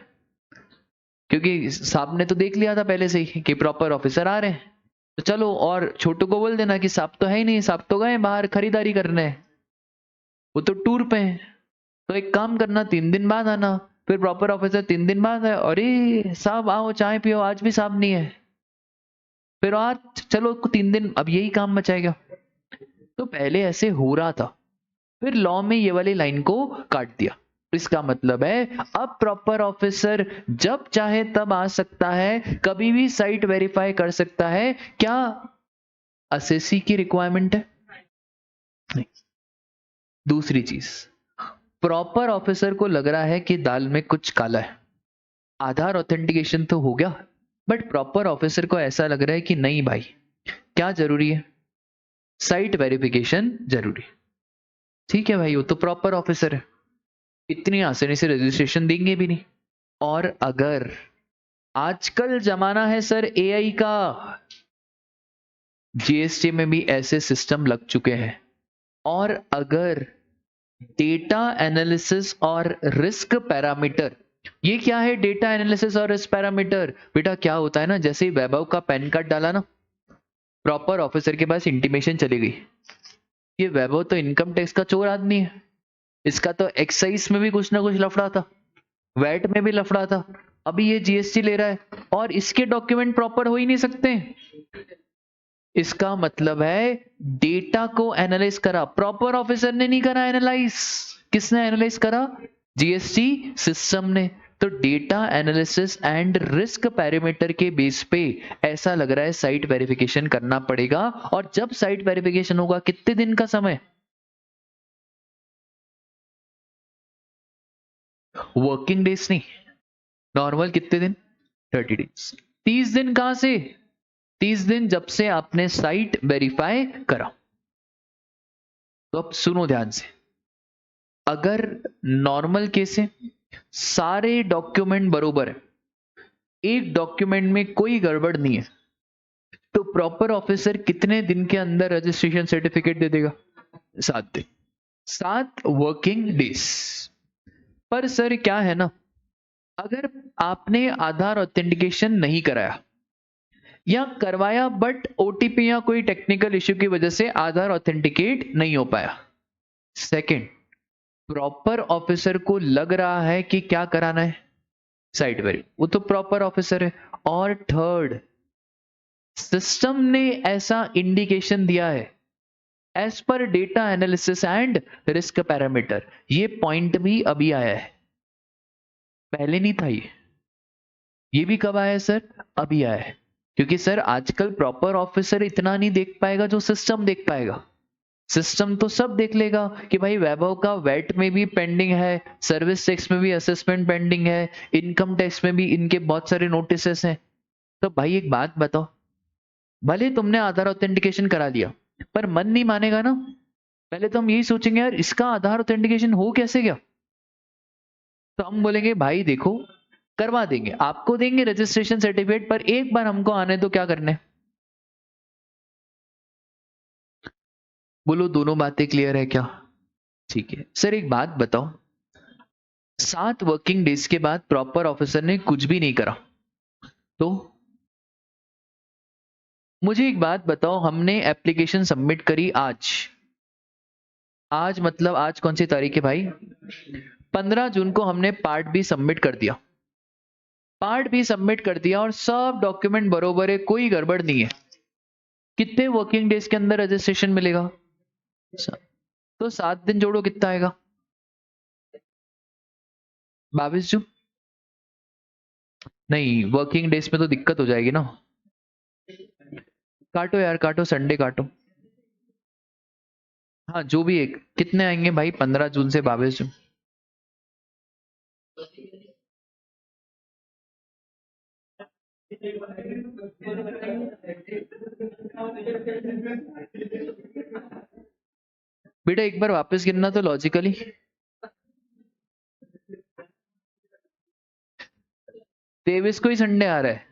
क्योंकि साहब ने तो देख लिया था पहले से ही कि प्रॉपर ऑफिसर आ रहे हैं, तो चलो और छोटू को बोल देना कि साहब तो है ही नहीं, साहब तो गए बाहर खरीदारी करने, वो तो टूर पे हैं, तो एक काम करना 3 दिन बाद आना। फिर प्रॉपर ऑफिसर 3 दिन बाद है, अरे साहब आओ चाय पियो, आज भी साहब नहीं है। फिर आज चलो 3 दिन, अब यही काम बचाएगा। तो पहले ऐसे हो रहा था, फिर लॉ में ये वाली लाइन को काट दिया। इसका मतलब है अब प्रॉपर ऑफिसर जब चाहे तब आ सकता है, कभी भी साइट वेरीफाई कर सकता है। क्या असेसी की रिक्वायरमेंट है? नहीं। दूसरी चीज, प्रॉपर ऑफिसर को लग रहा है कि दाल में कुछ काला है। आधार ऑथेंटिकेशन तो हो गया, बट प्रॉपर ऑफिसर को ऐसा लग रहा है कि नहीं भाई, क्या जरूरी है? साइट वेरिफिकेशन जरूरी। ठीक है भाई, वो तो प्रॉपर ऑफिसर है, इतनी आसानी से रजिस्ट्रेशन देंगे भी नहीं। और अगर आजकल जमाना है सर एआई का, जीएसटी में भी ऐसे सिस्टम लग चुके हैं। और अगर डेटा एनालिसिस और रिस्क पैरामीटर, ये क्या है डेटा एनालिसिस और रिस्क पैरामीटर? बेटा क्या होता है ना, जैसे ही वैभव का पैन कार्ड डाला ना, प्रॉपर ऑफिसर के पास इंटीमेशन चली गई, ये वैभव तो इनकम टैक्स का चोर आदमी है, इसका तो एक्साइज में भी कुछ ना कुछ लफड़ा था, वैट में भी लफड़ा था, अभी ये जीएसटी ले रहा है, और इसके डॉक्यूमेंट प्रॉपर हो ही नहीं सकते। इसका मतलब है डेटा को एनालाइज करा प्रॉपर ऑफिसर ने नहीं करा एनालाइज। किसने एनालाइज करा? जीएसटी सिस्टम ने। तो data analysis and risk parameter के बेस पे ऐसा लग रहा है साइट वेरिफिकेशन करना पड़ेगा। और जब साइट वेरिफिकेशन होगा, कितने दिन का समय? वर्किंग डेज नहीं, नॉर्मल कितने दिन? 30 डेज। 30 दिन कहां से? 30 दिन जब से आपने साइट वेरीफाई करा। तो अब सुनो ध्यान से, अगर नॉर्मल केस है, सारे डॉक्यूमेंट बरोबर है, एक डॉक्यूमेंट में कोई गड़बड़ नहीं है, तो प्रॉपर ऑफिसर कितने दिन के अंदर रजिस्ट्रेशन सर्टिफिकेट दे देगा? 7 दिन, 7 वर्किंग डेज। पर सर क्या है ना, अगर आपने आधार ऑथेंटिकेशन नहीं कराया या करवाया बट ओटीपी या कोई टेक्निकल इश्यू की वजह से आधार ऑथेंटिकेट नहीं हो पाया, सेकंड, प्रॉपर ऑफिसर को लग रहा है कि क्या कराना है? साइट वेरी, वो तो प्रॉपर ऑफिसर है। और थर्ड, सिस्टम ने ऐसा इंडिकेशन दिया है as per data analysis and risk parameter, ये पॉइंट भी अभी आया है, पहले नहीं था ये भी कब आया है सर? अभी आया है। क्योंकि सर आजकल प्रॉपर ऑफिसर इतना नहीं देख पाएगा जो सिस्टम देख पाएगा। सिस्टम तो सब देख लेगा कि भाई वैभव का वैट में भी पेंडिंग है, सर्विस टैक्स में भी असेसमेंट पेंडिंग है, इनकम टैक्स में भी इनके बहुत सारे नोटिसेस हैं। तो भाई एक बात बताओ, भले तुमने आधार ऑथेंटिकेशन करा लिया, पर मन नहीं मानेगा ना। पहले तो हम यही सोचेंगे यार इसका आधार ऑथेंटिकेशन हो कैसे गया। तो हम बोलेंगे भाई देखो, करवा देंगे, आपको देंगे रजिस्ट्रेशन सर्टिफिकेट, पर एक बार हमको आने दो, क्या करने। बोलो दोनों बातें क्लियर है क्या? ठीक है सर, एक बात बताओ, 7 वर्किंग डेज के बाद प्रॉपर ऑफिसर ने कुछ भी नहीं करा, तो मुझे एक बात बताओ, हमने एप्लीकेशन सबमिट करी आज, आज मतलब आज कौन सी तारीख है भाई? 15 जून को हमने पार्ट बी सबमिट कर दिया, पार्ट बी सबमिट कर दिया और सब डॉक्यूमेंट बरोबर है, कोई गड़बड़ नहीं है। कितने वर्किंग डेज के अंदर रजिस्ट्रेशन मिलेगा? तो 7 दिन जोड़ो, कितना आएगा? 22 जून। नहीं, वर्किंग डेज में तो दिक्कत हो जाएगी ना। काटो यार काटो, संडे काटो। हाँ जो भी एक, कितने आएंगे भाई 15 जून से 22 जून? बेटा एक बार वापस गिनना तो लॉजिकली। 23 को ही संडे आ रहा है।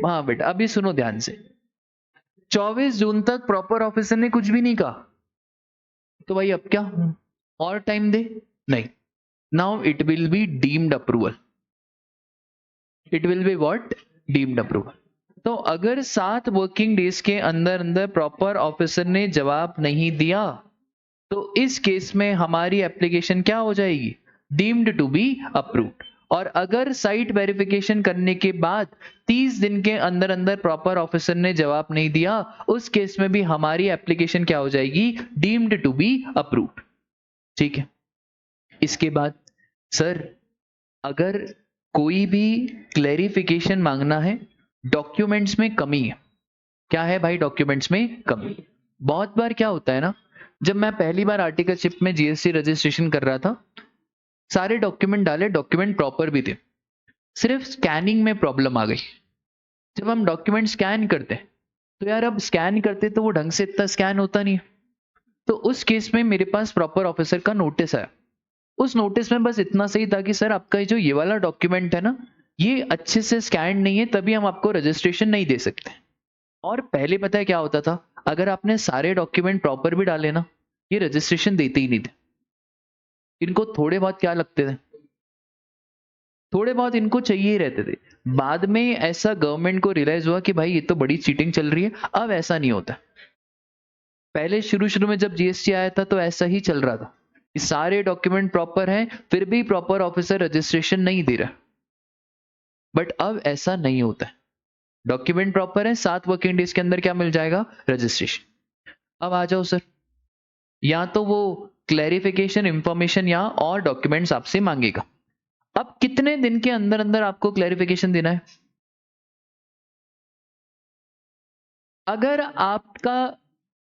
हाँ बेटा अभी सुनो ध्यान से, 24 जून तक प्रॉपर ऑफिसर ने कुछ भी नहीं कहा, तो भाई अब क्या और टाइम दे? नहीं, now it will be deemed approval, it will be what? Deemed approval. तो अगर 7 वर्किंग डेज के अंदर अंदर प्रॉपर ऑफिसर ने जवाब नहीं दिया तो इस केस में हमारी एप्लीकेशन क्या हो जाएगी, डीम्ड टू बी अप्रूव्ड। और अगर साइट वेरिफिकेशन करने के बाद 30 दिन के अंदर अंदर प्रॉपर ऑफिसर ने जवाब नहीं दिया, उस केस में भी हमारी एप्लीकेशन क्या हो जाएगी, डीम्ड टू बी अप्रूव्ड। ठीक है। इसके बाद सर अगर कोई भी क्लैरिफिकेशन मांगना है, डॉक्यूमेंट्स में कमी है, क्या है भाई, डॉक्यूमेंट्स में कमी। बहुत बार क्या होता है ना, जब मैं पहली बार आर्टिकलशिप में जीएसटी रजिस्ट्रेशन कर रहा था, सारे डॉक्यूमेंट डाले, डॉक्यूमेंट प्रॉपर भी थे, सिर्फ स्कैनिंग में प्रॉब्लम आ गई। जब हम डॉक्यूमेंट स्कैन करते तो यार अब स्कैन करते तो वो ढंग से इतना स्कैन होता नहीं है। तो उस केस में मेरे पास प्रॉपर ऑफिसर का नोटिस आया। उस नोटिस में बस इतना सही था कि सर आपका जो ये वाला डॉक्यूमेंट है ना, ये अच्छे से स्कैन नहीं है, तभी हम आपको रजिस्ट्रेशन नहीं दे सकते। और पहले पता है क्या होता था, अगर आपने सारे डॉक्यूमेंट प्रॉपर भी डाले ना, ये रजिस्ट्रेशन देते ही नहीं थे। इनको थोड़े बहुत क्या लगते थे, थोड़े बहुत इनको चाहिए ही रहते थे। बाद में ऐसा गवर्नमेंट को रियलाइज हुआ कि भाई ये तो बड़ी चीटिंग चल रही है, अब ऐसा नहीं होता। पहले शुरू शुरू में जब जीएसटी आया था तो ऐसा ही चल रहा था कि सारे डॉक्यूमेंट प्रॉपर हैं, फिर भी प्रॉपर ऑफिसर रजिस्ट्रेशन नहीं दे रहा। बट अब ऐसा नहीं होता है, डॉक्यूमेंट प्रॉपर है, 7 वर्किंग डेज के अंदर क्या मिल जाएगा, रजिस्ट्रेशन। अब आ जाओ सर, या तो वो क्लैरिफिकेशन इंफॉर्मेशन या और डॉक्यूमेंट्स आपसे मांगेगा। अब कितने दिन के अंदर अंदर आपको क्लैरिफिकेशन देना है। अगर आपका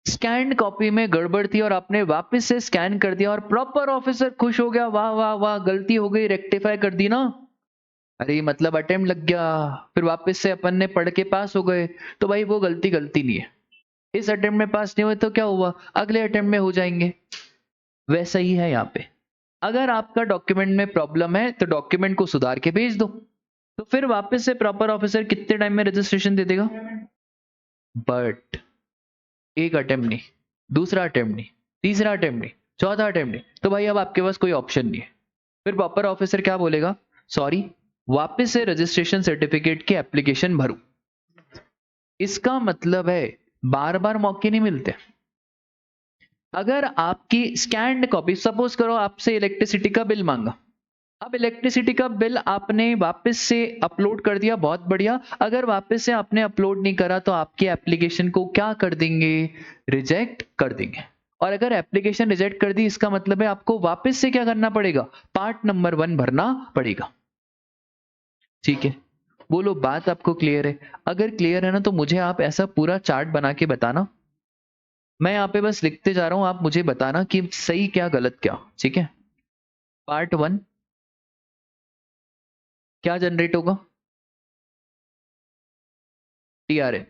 स्कैन कॉपी में गड़बड़ थी और आपने वापस से स्कैन कर दिया और प्रॉपर ऑफिसर खुश हो गया, वाह वाह वाह गलती हो गई, रेक्टिफाई कर दी ना, अरे मतलब अटेम्प्ट लग गया, फिर वापस से अपन ने पढ़ के पास हो गए, तो भाई वो गलती गलती नहीं है। इस अटेम्प्ट में पास नहीं हुए तो क्या हुआ, अगले अटेम्प्ट में हो जाएंगे। वैसा ही है यहाँ पे, अगर आपका डॉक्यूमेंट में प्रॉब्लम है तो डॉक्यूमेंट को सुधार के भेज दो, तो फिर वापस से प्रॉपर ऑफिसर कितने टाइम में रजिस्ट्रेशन दे देगा। बट एक अटेम्प्ट नहीं, दूसरा अटेम्प्ट नहीं, तीसरा अटेम्प्ट नहीं, चौथा अटेम्प्ट नहीं, तो भाई अब आपके पास कोई ऑप्शन नहीं है। फिर प्रॉपर ऑफिसर क्या बोलेगा, सॉरी वापस से रजिस्ट्रेशन सर्टिफिकेट की एप्लीकेशन भरो। इसका मतलब है बार बार मौके नहीं मिलते। अगर आपकी स्कैन्ड कॉपी, सपोज करो आपसे इलेक्ट्रिसिटी का बिल मांगा, अब इलेक्ट्रिसिटी का बिल आपने वापस से अपलोड कर दिया, बहुत बढ़िया। अगर वापस से आपने अपलोड नहीं करा तो आपकी एप्लीकेशन को क्या कर देंगे, रिजेक्ट कर देंगे। और अगर एप्लीकेशन रिजेक्ट कर दी, इसका मतलब है आपको वापस से क्या करना पड़ेगा, पार्ट नंबर 1 भरना पड़ेगा। ठीक है, बोलो बात आपको क्लियर है। अगर क्लियर है ना तो मुझे आप ऐसा पूरा चार्ट बना के बताना, मैं यहाँ पे बस लिखते जा रहा हूं, आप मुझे बताना कि सही क्या गलत क्या। ठीक है, पार्ट 1 क्या जनरेट होगा, टीआरएन,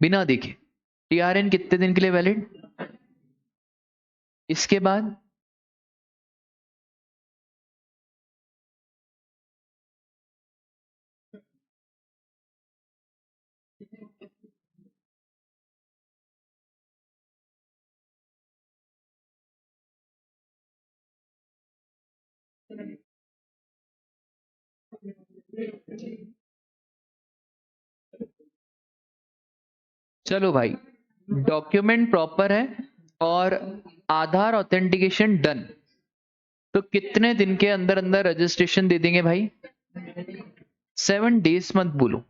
बिना देखे टीआरएन कितने दिन के लिए वैलिड। इसके बाद चलो भाई, डॉक्यूमेंट प्रॉपर है और आधार ऑथेंटिकेशन डन, तो कितने दिन के अंदर अंदर रजिस्ट्रेशन दे देंगे भाई, 7 डेज मत बोलो,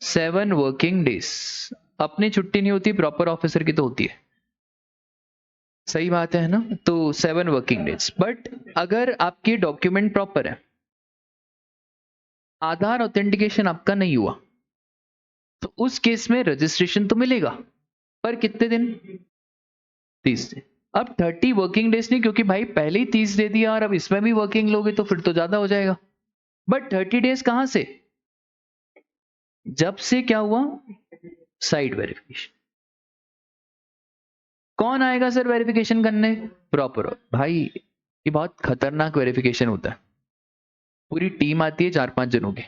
7 वर्किंग डेज। अपनी छुट्टी नहीं होती, प्रॉपर ऑफिसर की तो होती है, सही बात है ना। तो 7 वर्किंग डेज। बट अगर आपके डॉक्यूमेंट प्रॉपर है, आधार ऑथेंटिकेशन आपका नहीं हुआ, तो उस केस में रजिस्ट्रेशन तो मिलेगा, पर कितने दिन, 30 दिन। अब 30 वर्किंग डेज नहीं, क्योंकि भाई पहले ही 30 दे दिया और अब इसमें भी वर्किंग लोगे तो फिर तो ज्यादा हो जाएगा। बट 30 डेज कहां से, जब से क्या हुआ, साइट वेरिफिकेशन। कौन आएगा सर वेरिफिकेशन करने, प्रॉपर भाई, ये बहुत खतरनाक वेरिफिकेशन होता है। पूरी टीम आती है 4-5 जनों की,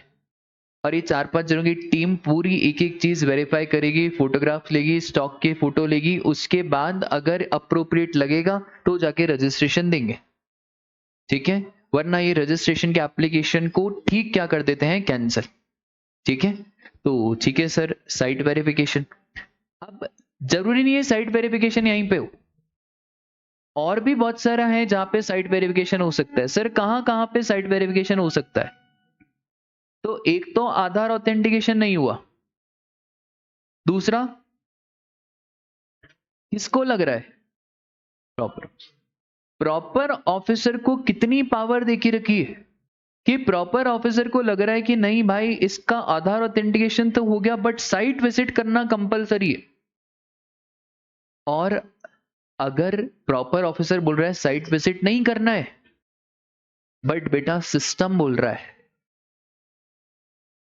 और ये 4-5 जनों की टीम पूरी एक एक चीज वेरीफाई करेगी, फोटोग्राफ लेगी, स्टॉक के फोटो लेगी, उसके बाद अगर अप्रोप्रिएट लगेगा तो जाके रजिस्ट्रेशन देंगे। ठीक है, वरना ये रजिस्ट्रेशन के एप्लीकेशन को ठीक क्या कर देते हैं, कैंसिल। ठीक है, तो ठीक है सर, साइट वेरिफिकेशन। अब जरूरी नहीं है साइट वेरिफिकेशन यहीं पे हो, और भी बहुत सारा है जहां पे साइट वेरिफिकेशन हो सकता है। सर कहाँ कहाँ पे साइट वेरिफिकेशन हो सकता है? तो एक तो आधार ऑथेंटिकेशन नहीं हुआ, दूसरा किसको लग रहा है? प्रॉपर प्रॉपर ऑफिसर को कितनी पावर देखी रखी है कि प्रॉपर ऑफिसर को लग रहा है कि नहीं भाई इसका आधार ऑथेंटिकेशन तो हो गया बट साइट विजिट करना कंपलसरी है। और अगर प्रॉपर ऑफिसर बोल रहा है साइट विजिट नहीं करना है, बट बेटा सिस्टम बोल रहा है,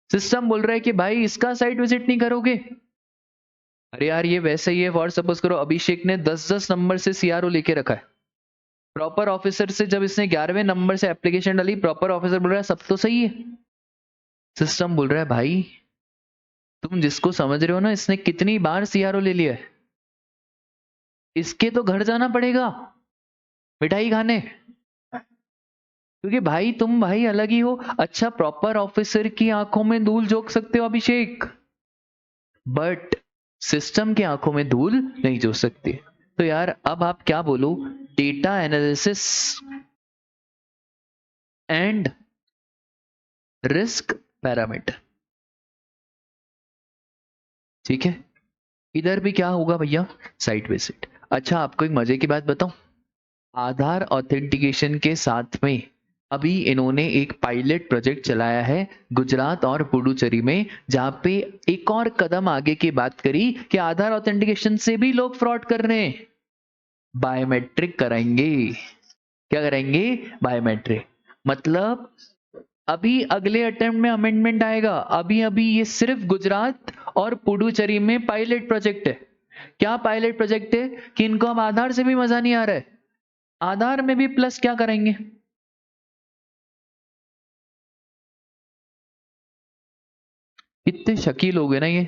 सिस्टम बोल रहा है कि भाई इसका साइट विजिट नहीं करोगे। अरे यार ये वैसे ही है, फॉर सपोज करो अभिषेक ने 10-10 नंबर से सीआरओ लेके रखा है, प्रॉपर ऑफिसर से जब इसने 11वें नंबर से एप्लीकेशन डाली, प्रॉपर ऑफिसर बोल रहा है सब तो सही है। सिस्टम बोल रहा है भाई तुम जिसको समझ रहे हो ना इसने कितनी बार सीआरओ ले लिया है, इसके तो घर जाना पड़ेगा मिठाई खाने, क्योंकि भाई तुम भाई अलग ही हो। अच्छा प्रॉपर ऑफिसर की आंखों में धूल झोंक सकते हो अभिषेक, बट सिस्टम की आंखों में धूल नहीं झोंक सकते। तो यार अब आप क्या बोलो, data analysis and risk parameter, ठीक है। इधर भी क्या होगा भैया, साइट विजिट। अच्छा आपको एक मजे की बात बताऊं, आधार ऑथेंटिकेशन के साथ में अभी इन्होंने एक पायलट प्रोजेक्ट चलाया है गुजरात और पुडुचेरी में, जहां पे एक और कदम आगे की बात करी कि आधार ऑथेंटिकेशन से भी लोग फ्रॉड कर रहे हैं, बायोमेट्रिक कराएंगे। क्या कराएंगे? बायोमेट्रिक। मतलब अभी अगले अटेम्प्ट में अमेंडमेंट आएगा, अभी अभी ये सिर्फ गुजरात और पुडुचेरी में पायलट प्रोजेक्ट है। क्या पायलट प्रोजेक्ट है? कि इनको अब आधार से भी मजा नहीं आ रहा है, आधार में भी प्लस क्या करेंगे? कितने शकील लोग हैं ना ये।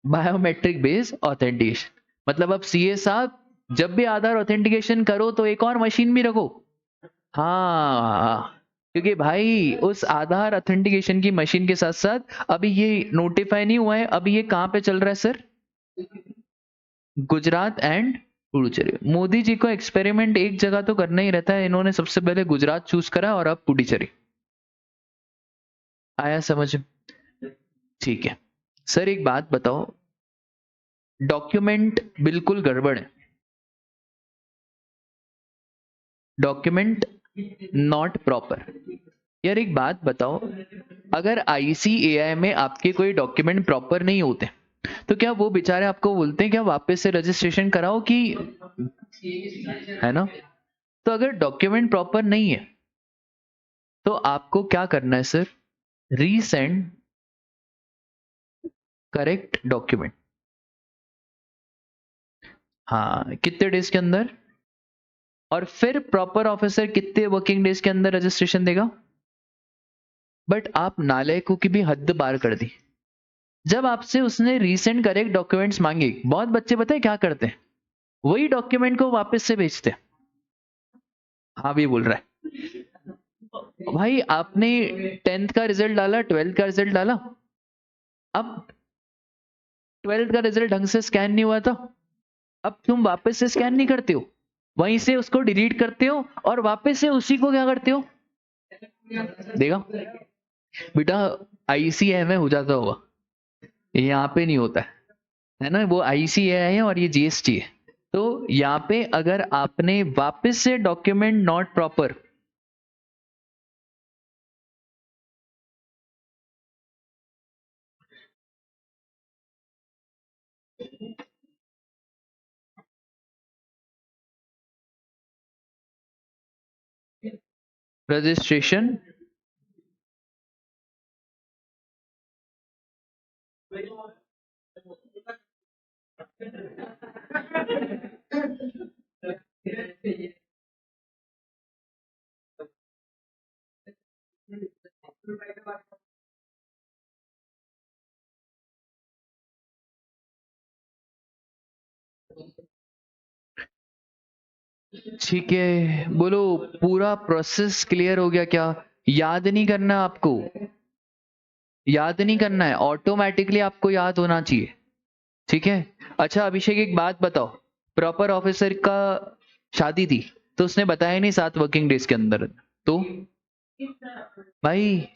बायोमेट्रिक बेस्ड ऑथेंटिकेशन, मतलब अब सीए साहब जब भी आधार ऑथेंटिकेशन करो तो एक और मशीन भी रखो। हाँ, क्योंकि भाई उस आधार ऑथेंटिकेशन की मशीन के साथ साथ अभी ये नोटिफाई नहीं हुआ है, अभी ये कहाँ पे चल रहा है सर? गुजरात एंड पुडुचेरी। मोदी जी को एक्सपेरिमेंट एक जगह तो करना ही रहता है, इन्होंने सबसे पहले गुजरात चूज करा और अब पुडुचेरी। आया समझ? ठीक है सर, एक बात बताओ, डॉक्यूमेंट बिल्कुल गड़बड़ है, डॉक्यूमेंट नॉट प्रॉपर। यार एक बात बताओ, अगर आईसीएआई में आपके कोई डॉक्यूमेंट प्रॉपर नहीं होते तो क्या वो बेचारे आपको बोलते हैं क्या वापस से रजिस्ट्रेशन कराओ कि, है ना? तो अगर डॉक्यूमेंट प्रॉपर नहीं है तो आपको क्या करना है सर? Resend correct document. हाँ, कितने डेज के अंदर? और फिर प्रॉपर ऑफिसर कितने वर्किंग डेज के अंदर रजिस्ट्रेशन देगा? बट आप नालायकों की भी हद पार कर दी। जब आपसे उसने रीसेंट करेक्ट डॉक्यूमेंट्स मांगे, बहुत बच्चे पता है क्या करते हैं, वही डॉक्यूमेंट को वापस से भेजते हैं। हाँ भी बोल रहा है भाई, आपने 10th का रिजल्ट डाला, 12th का रिजल्ट डाला, अब 12th का रिजल्ट ढंग से स्कैन नहीं हुआ था, अब तुम वापस से स्कैन नहीं करते हो, वहीं से उसको डिलीट करते हो और वापस से उसी को क्या करते हो? देगा बेटा, आईसीआई में हो जाता होगा, यहाँ पे नहीं होता है ना, वो आईसीआई है और ये जीएसटी है। तो यहाँ पे अगर आपने वापस से डॉक्यूमेंट नॉट प्रॉपर, रजिस्ट्रेशन ठीक है, बोलो पूरा प्रोसेस क्लियर हो गया क्या? याद नहीं करना आपको, याद नहीं करना है, ऑटोमेटिकली आपको याद होना चाहिए, ठीक है। अच्छा अभिषेक एक बात बताओ, प्रॉपर ऑफिसर का शादी थी तो उसने बताया नहीं 7 वर्किंग डेज के अंदर, तो भाई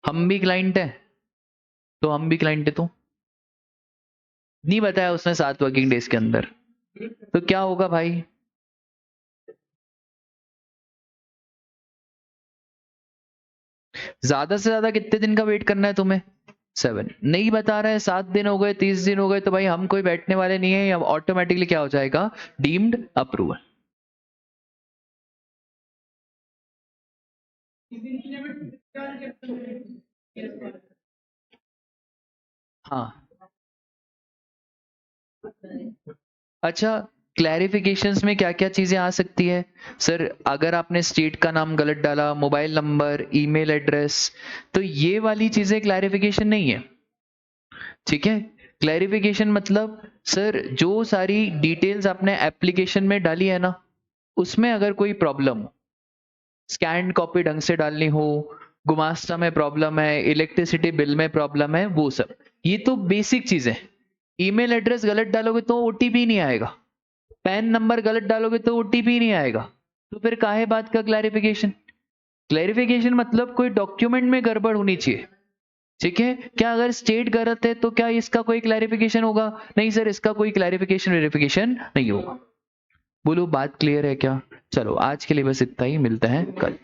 हम भी क्लाइंट है, तो हम भी क्लाइंट है, तो नहीं बताया उसने 7 वर्किंग डेज के अंदर, तो क्या होगा भाई? ज्यादा से ज्यादा कितने दिन का वेट करना है तुम्हें? 7 नहीं बता रहा है, 7 दिन हो गए, 30 दिन हो गए, तो भाई हम कोई बैठने वाले नहीं है, अब ऑटोमेटिकली क्या हो जाएगा, डीम्ड अप्रूवल। हाँ अच्छा, क्लैरिफिकेशंस में क्या क्या चीजें आ सकती है सर? अगर आपने स्टेट का नाम गलत डाला, मोबाइल नंबर, ईमेल एड्रेस, तो ये वाली चीजें क्लैरिफिकेशन नहीं है, ठीक है। क्लैरिफिकेशन मतलब सर जो सारी डिटेल्स आपने एप्लीकेशन में डाली है ना, उसमें अगर कोई प्रॉब्लम हो, स्कैन कॉपी ढंग से डालनी हो, गुमास्ता में प्रॉब्लम है, इलेक्ट्रिसिटी बिल में प्रॉब्लम है, वो सब, ये तो बेसिक चीजें। ईमेल एड्रेस गलत डालोगे तो ओटीपी नहीं आएगा, पैन नंबर गलत डालोगे तो ओटीपी नहीं आएगा, तो फिर काहे बात का क्लैरिफिकेशन? क्लैरिफिकेशन मतलब कोई डॉक्यूमेंट में गड़बड़ होनी चाहिए, ठीक है। क्या अगर स्टेट गलत है तो क्या इसका कोई क्लैरिफिकेशन होगा? नहीं सर, इसका कोई क्लैरिफिकेशन वेरिफिकेशन नहीं होगा। बोलो बात क्लियर है क्या? चलो आज के लिए बस इतना ही, मिलते हैं कल।